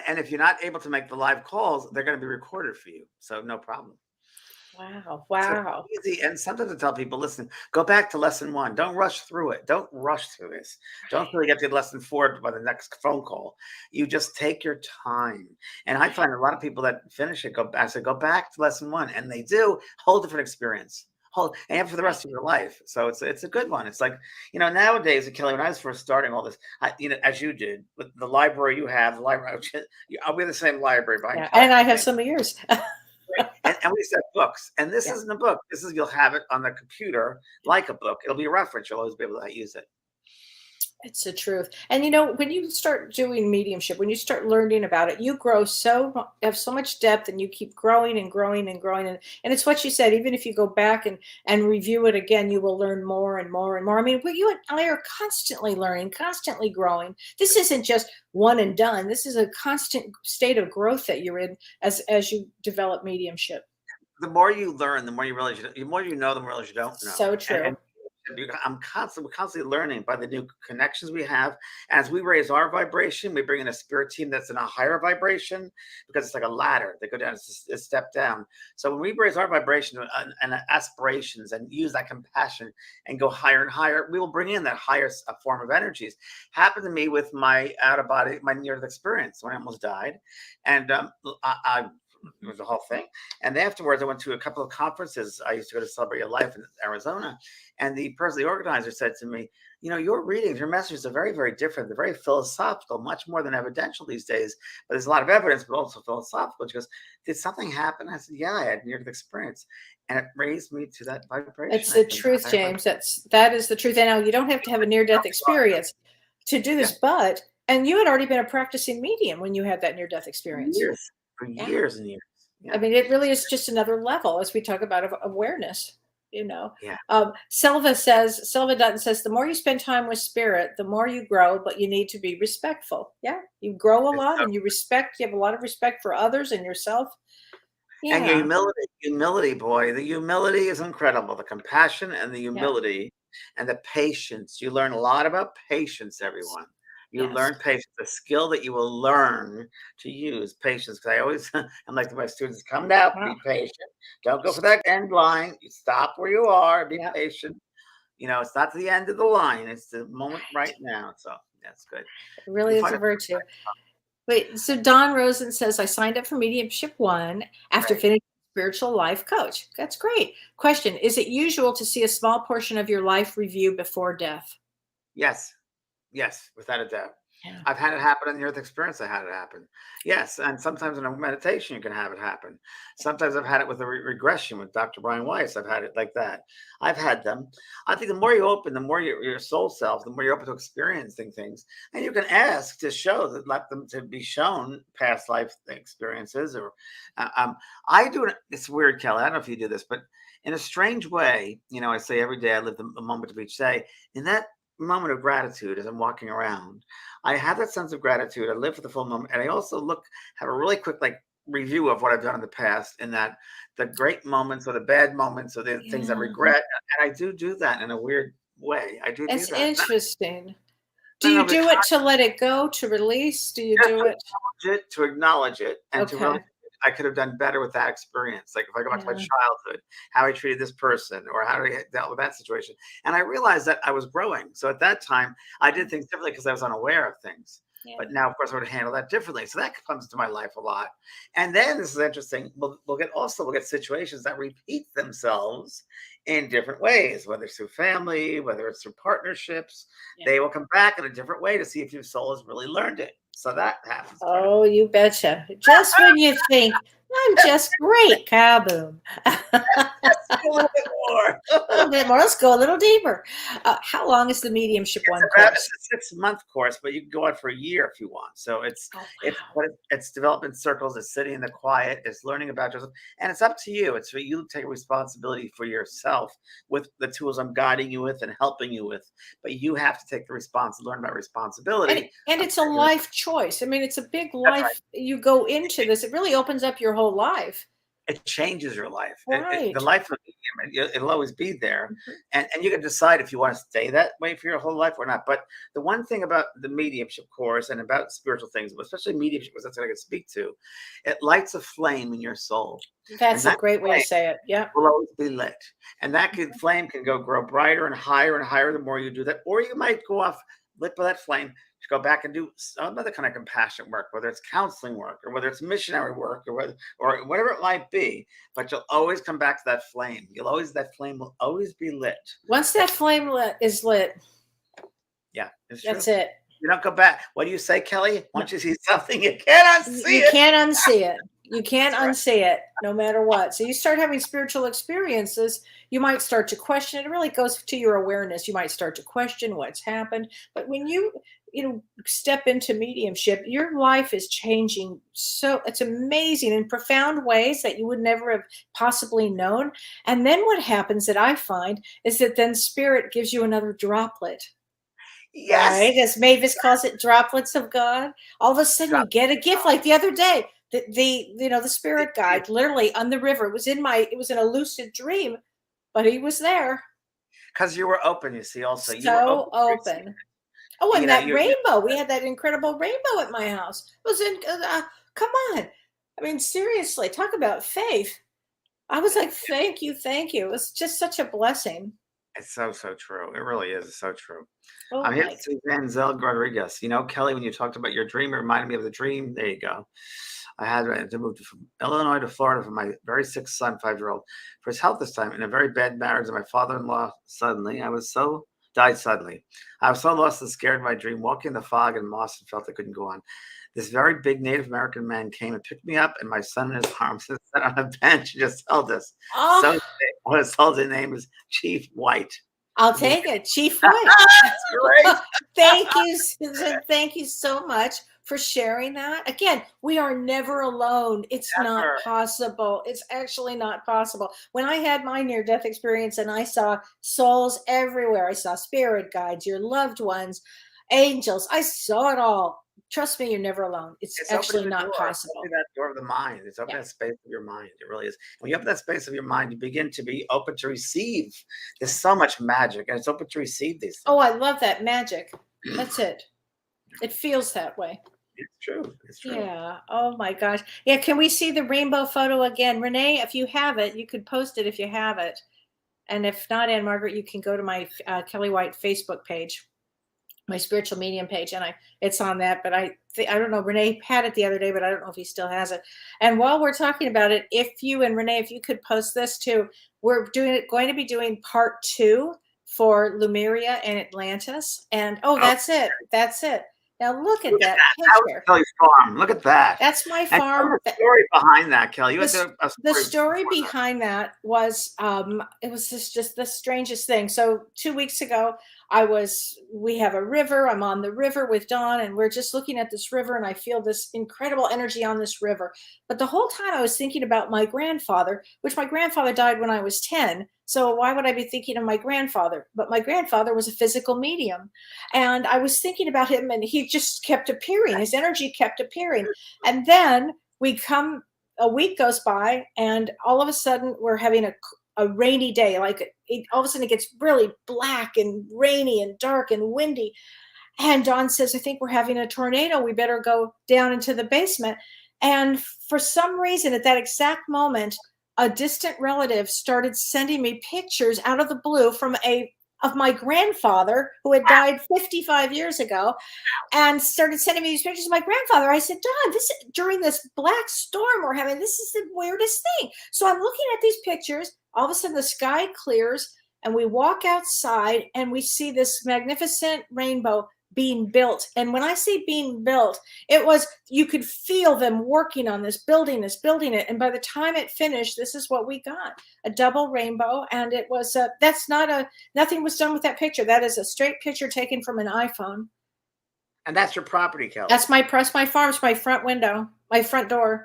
And if you're not able to make the live calls, they're going to be recorded for you. So no problem. Wow. So easy. And sometimes I tell people, listen, go back to lesson 1. Don't rush through it. Don't rush through this. Don't really get to lesson 4 by the next phone call. You just take your time. And I find a lot of people that finish it, go back to lesson 1. And they do. Whole different experience. And for the rest of your life. So it's a good one. It's like, nowadays, Kelly, when I was first starting all this, as you did, with the library you have, the library, we have the same library. And I have some of yours. And we said books, and this Yeah. isn't a book. This is, you'll have it on the computer like a book. It'll be a reference. You'll always be able to use it. It's the truth. And when you start doing mediumship, when you start learning about it, you grow have so much depth, and you keep growing and growing and growing. And it's what you said, even if you go back and review it again, you will learn more and more and more. I mean, you and I are constantly learning, constantly growing. This isn't just one and done. This is a constant state of growth that you're in as you develop mediumship. The more you learn, the more you realize the more you know, the more you realize you don't know. So true. And we're constantly learning by the new connections we have. As we raise our vibration, we bring in a spirit team that's in a higher vibration, because it's like a ladder. They go down a step down. So when we raise our vibration and aspirations and use that compassion and go higher and higher, we will bring in that higher form of energies. Happened to me with my out of body, my near-death experience when I almost died, and it was the whole thing. And afterwards, I went to a couple of conferences. I used to go to Celebrate Your Life in Arizona. And the organizer said to me, your readings, your messages are very, very different. They're very philosophical, much more than evidential these days. But there's a lot of evidence, but also philosophical. She goes, did something happen? I said, yeah, I had near-death experience. And it raised me to that vibration. It's the truth, James. That is the truth. And now you don't have to have a near-death experience to do this, and you had already been a practicing medium when you had that near-death experience. For years and years. Yeah. I mean, it really is just another level as we talk about awareness. Yeah. Selva Dutton says, the more you spend time with spirit, the more you grow, but you need to be respectful. Yeah. You grow a lot, and you have a lot of respect for others and yourself. Yeah. And your humility, boy, the humility is incredible. The compassion and the humility and the patience. You learn a lot about patience, everyone. You learn patience, the skill that you will learn to use patience. Because I always, I'm like to my students, come now, be patient. Don't go for that end line. You stop where you are, be patient. It's not the end of the line. It's the moment right now. So that's good. It really is a virtue. Wait, so Don Rosen says, I signed up for Mediumship 1 after finishing spiritual life coach. That's great. Question, is it usual to see a small portion of your life review before death? Yes, without a doubt. Yeah. I've had it happen in the earth experience. I had it happen. Yes, and sometimes in a meditation you can have it happen. Sometimes I've had it with a regression with Dr. Brian Weiss. I've had it like that. I've had them. I think the more you open, the more your soul self, the more you're open to experiencing things. And you can ask to let them to be shown past life experiences. Or I do it. It's weird, Kelly. I don't know if you do this, but in a strange way, I say every day I live the moment of each day. In that moment of gratitude, as I'm walking around, I have that sense of gratitude. I live for the full moment, and I also have a really quick review of what I've done in the past, in that the great moments or the bad moments or the things I regret, and I do that in a weird way. I do It's that. Interesting. Do you do it to let it go, to release? Do you do it to acknowledge it, and to Okay. really, I could have done better with that experience. Like if I go back to my childhood, how I treated this person, or how I dealt with that situation. And I realized that I was growing. So at that time, I did things differently because I was unaware of things. Yeah. But now, of course, I would handle that differently. So that comes into my life a lot. And then this is interesting. We'll get situations that repeat themselves in different ways, whether it's through family, whether it's through partnerships. Yeah. They will come back in a different way to see if your soul has really learned it. So that happens. Oh, you betcha. Just when you think, I'm just great, kaboom. A little bit more. A little bit more. Let's go a little deeper. How long is the Mediumship 1 course? It's a 6-month course, but you can go on for a year if you want. So it's development circles. It's sitting in the quiet. It's learning about yourself, and it's up to you. It's for you to take responsibility for yourself with the tools I'm guiding you with and helping you with. But you have to take the learn about responsibility. And it's a life choice. I mean, it's a big life. Right. You go into this. It really opens up your whole life. It changes your life. Right. The life of the medium, it'll always be there. And you can decide if you want to stay that way for your whole life or not. But the one thing about the mediumship course and about spiritual things, especially mediumship, because that's what I can speak to, it lights a flame in your soul. That's a great way to say it. Yeah. Will always be lit. And that flame can grow brighter and higher the more you do that. Or you might go off lit by that flame, to go back and do some other kind of compassionate work, whether it's counseling work or whether it's missionary work or whatever it might be. But you'll always come back to that flame. That flame will always be lit. Once that flame is lit, that's it. You don't go back. What do you say, Kelly? Once you see something, you can't unsee it. You can't unsee it. You can't unsee it no matter what. So you start having spiritual experiences, you might start to question it. It really goes to your awareness. You might start to question what's happened. But when you step into mediumship, your life is changing. So it's amazing in profound ways that you would never have possibly known. And then what happens that I find is that then spirit gives you another droplet. Yes. Right? As Mavis calls it, droplets of God. All of a sudden you get a gift. Like the other day, the spirit guide literally on the river. It was in a lucid dream, but he was there. Because you were open, you see, also. You were So open. open. Oh, and You know, that rainbow. We had that incredible rainbow at my house. It was come on. I mean, seriously, talk about faith. I was like, thank you, thank you. It was just such a blessing. It's so, so true. It really is. It's so true. Oh I'm here my to see Denzel Rodriguez. You know, Kelly, when you talked about your dream, it reminded me of the dream. There you go. I had to move from Illinois to Florida for my very sick son, 5-year-old, for his health this time, in a very bad marriage. And my father-in-law died suddenly. I was so lost and scared in my dream, walking in the fog and moss, and felt I couldn't go on. This very big Native American man came and picked me up, and my son in his arms and sat on a bench and just held us. Oh, So I was told his name is Chief White. I'll take it. Chief White. That's great. Thank you, Susan. Thank you so much for sharing that. Again, we are never alone. It's not Never. possible. It's actually not possible. When I had my near-death experience and I saw souls everywhere, I saw spirit guides, your loved ones, angels. I saw it all. Trust me, you're never alone. It's actually opening the not door. possible. It's opening that door of the mind. It's opening that space of your mind. It really is. When you open that space of your mind, you begin to be open to receive. There's so much magic, and it's open to receive these things. Oh, I love that magic. That's it. It feels that way. It's true. It's true. Yeah. Oh my gosh. Yeah. Can we see the rainbow photo again? Renee, if you have it, you could post it if you have it. And if not, Anne Margaret, you can go to my Kellee White Facebook page, my spiritual medium page, and it's on that. But I don't know. Renee had it the other day, but I don't know if he still has it. And while we're talking about it, if you and Renee, if you could post this too, we're going to be doing part 2 for Lemuria and Atlantis. And that's it. That's it. Now look at that picture. Kelly's farm. Look at that. That's my And farm. the story behind that, Kelly. The story behind that was it was just the strangest thing. So 2 weeks ago, we have a river. I'm on the river with Dawn, and we're just looking at this river, and I feel this incredible energy on this river. But the whole time I was thinking about my grandfather, which my grandfather died when I was 10. So why would I be thinking of my grandfather? But my grandfather was a physical medium. And I was thinking about him, and he just kept appearing. His energy kept appearing. And then a week goes by, and all of a sudden we're having a rainy day. All of a sudden it gets really black and rainy and dark and windy. And Dawn says, I think we're having a tornado. We better go down into the basement. And for some reason, at that exact moment, a distant relative started sending me pictures out of the blue of my grandfather, who had died 55 years ago, and started sending me these pictures of my grandfather. I said, Dawn, during this black storm we're having, this is the weirdest thing. So I'm looking at these pictures. All of a sudden the sky clears, and we walk outside, and we see this magnificent rainbow being built. And when I say being built, you could feel them working on this, building it. And by the time it finished, this is what we got: a double rainbow. And it was nothing was done with that picture. That is a straight picture taken from an iPhone. And that's your property, Kelly. That's my farm's my front window, my front door.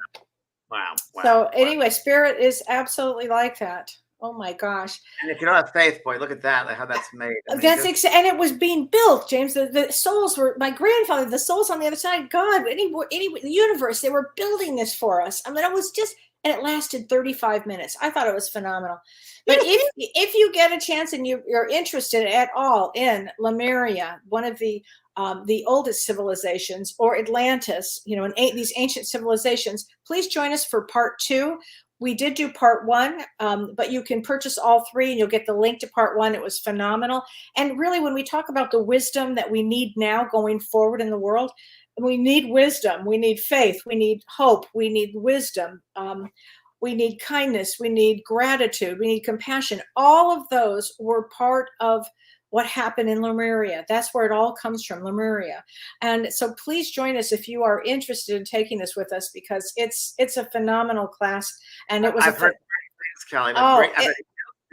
Wow. So anyway, spirit is absolutely like that. Oh my gosh. And if you don't have faith, boy, look at that, like how that's made. And it was being built, James. The souls were my grandfather, the souls on the other side, God, the universe, they were building this for us. I mean, and it lasted 35 minutes. I thought it was phenomenal. But if you get a chance and you're interested at all in Lemuria, one of the oldest civilizations, or Atlantis, these ancient civilizations, please join us for part 2. We did do part 1, but you can purchase all 3 and you'll get the link to part 1. It was phenomenal. And really, when we talk about the wisdom that we need now going forward in the world, we need wisdom, we need faith, we need hope, we need wisdom, we need kindness, we need gratitude, we need compassion. All of those were part of what happened in Lemuria. That's where it all comes from, Lemuria. And so please join us if you are interested in taking this with us, because it's a phenomenal class. And it was I've heard great things, Kelly.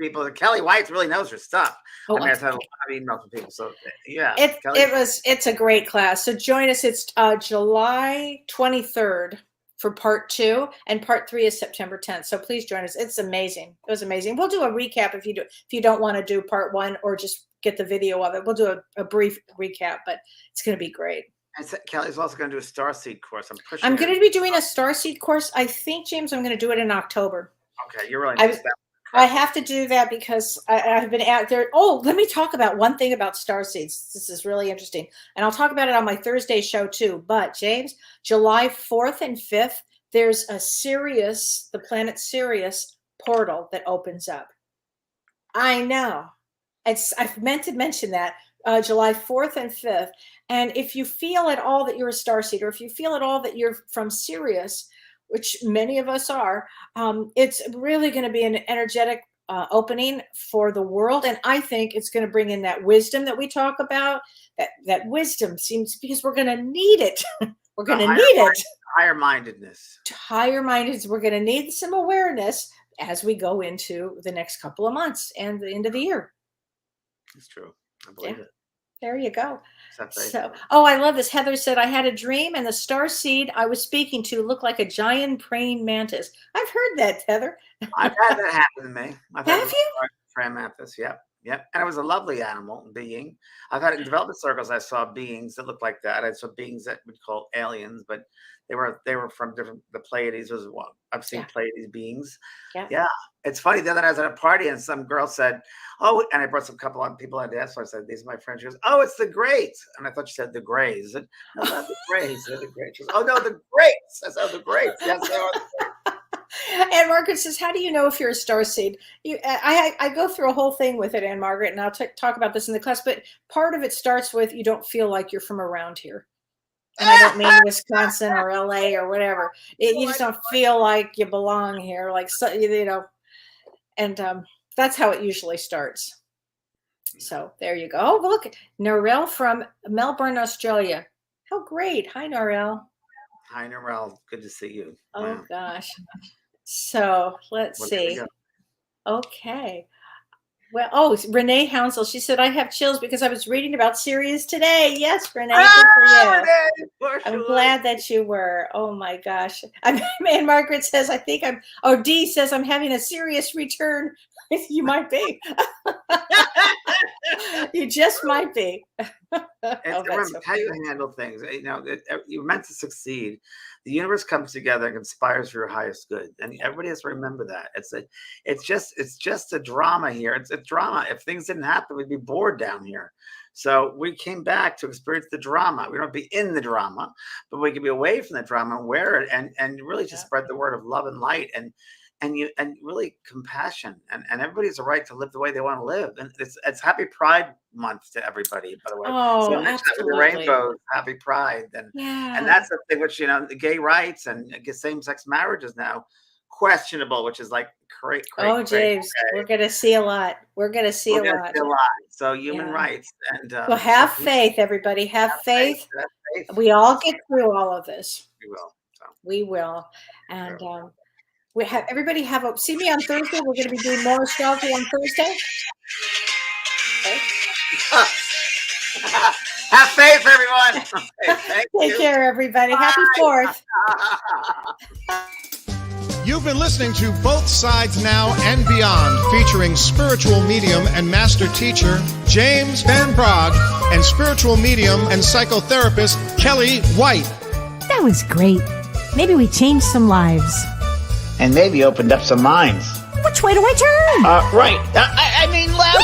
People, Kellee White really knows her stuff. I mean, I've had a lot of emails from people. So yeah, it's a great class. So join us. It's July 23rd for part 2, and part 3 is September 10th. So please join us. It's amazing. It was amazing. We'll do a recap if you don't want to do part 1 or just get the video of it. We'll do a brief recap, but it's going to be great. And Kelly's also going to do a starseed course. I'm going to be doing a starseed course. I think, James, I'm going to do it in October. Okay, you're really. I have to do that because I've been out there. Oh, let me talk about one thing about starseeds. This is really interesting. And I'll talk about it on my Thursday show too. But James, July 4th and 5th, there's a Sirius, the planet Sirius portal that opens up. I know. I've meant to mention that. July 4th and 5th. And if you feel at all that you're a starseed, or if you feel at all that you're from Sirius, which many of us are, it's really going to be an energetic opening for the world. And I think it's going to bring in that wisdom that we talk about. That wisdom seems, because we're going to need it. We're going to need it. Higher mindedness. Higher mindedness. We're going to need some awareness as we go into the next couple of months and the end of the year. It's true. I believe it. There you go. So, I love this. Heather said, I had a dream and the star seed I was speaking to looked like a giant praying mantis. I've heard that, Heather. I've had that happen to me. Have you? Praying mantis, yep. And it was a lovely animal being. I've had it in development circles. I saw beings that looked like that. I saw beings that we'd call aliens, but they were from the Pleiades. Was what I've seen Pleiades beings. Yeah. It's funny. The other night I was at a party and some girl said, "Oh," and I brought some couple of people on dance. So I said, "These are my friends." She goes, "Oh, it's the Greats," and I thought she said the Greys. I said, "No, not the Greys. They're the Greats." She goes, "Oh no, the Greats." I said, "Oh, the Greats. Yes, they are the Greats." And Margaret says, how do you know if you're a starseed? I go through a whole thing with it, Anne Margaret, and I'll talk about this in the class, but part of it starts with you don't feel like you're from around here. And I don't mean Wisconsin or LA or whatever. You just don't feel like you belong here. Like, and that's how it usually starts. So there you go. Oh, look, Norel from Melbourne, Australia. How great. Hi, Norel. Hi, Norel. Good to see you. Oh, Wow. gosh. So let's see. Okay. Well, Renee Hounsel, she said, I have chills because I was reading about Sirius today. Yes, Renee, good for you. Renee, I'm glad that you were. Oh, my gosh. And Margaret says, Dee says, I'm having a Sirius return. You might be. You just might be. Remember how you handle things. You're meant to succeed. The universe comes together and conspires for your highest good, and everybody has to remember that. It's just a drama here. It's a drama. If things didn't happen, we'd be bored down here. So we came back to experience the drama. We don't be in the drama, but we can be away from the drama and wear it, and really just spread the word of love and light and really compassion, and everybody has a right to live the way they want to live. And it's Happy Pride Month to everybody, by the way. Oh, so absolutely. The rainbows, Happy Pride, and that's the thing. Which the gay rights and same-sex marriage is now questionable, which is like great. James, okay. we're going to see a lot. We're going to see a lot. So human rights and well, have faith, everybody. Have faith. We all get through all of this. We will. We will, and. We have everybody see me on Thursday. We're going to be doing more astrology on Thursday. Okay. Have faith, everyone. Take care, everybody. Bye. Happy 4th. You've been listening to Both Sides Now and Beyond, featuring spiritual medium and master teacher James Van Praagh and spiritual medium and psychotherapist Kellee White. That was great. Maybe we changed some lives. And maybe opened up some minds. Which way do I turn? Right. I mean left.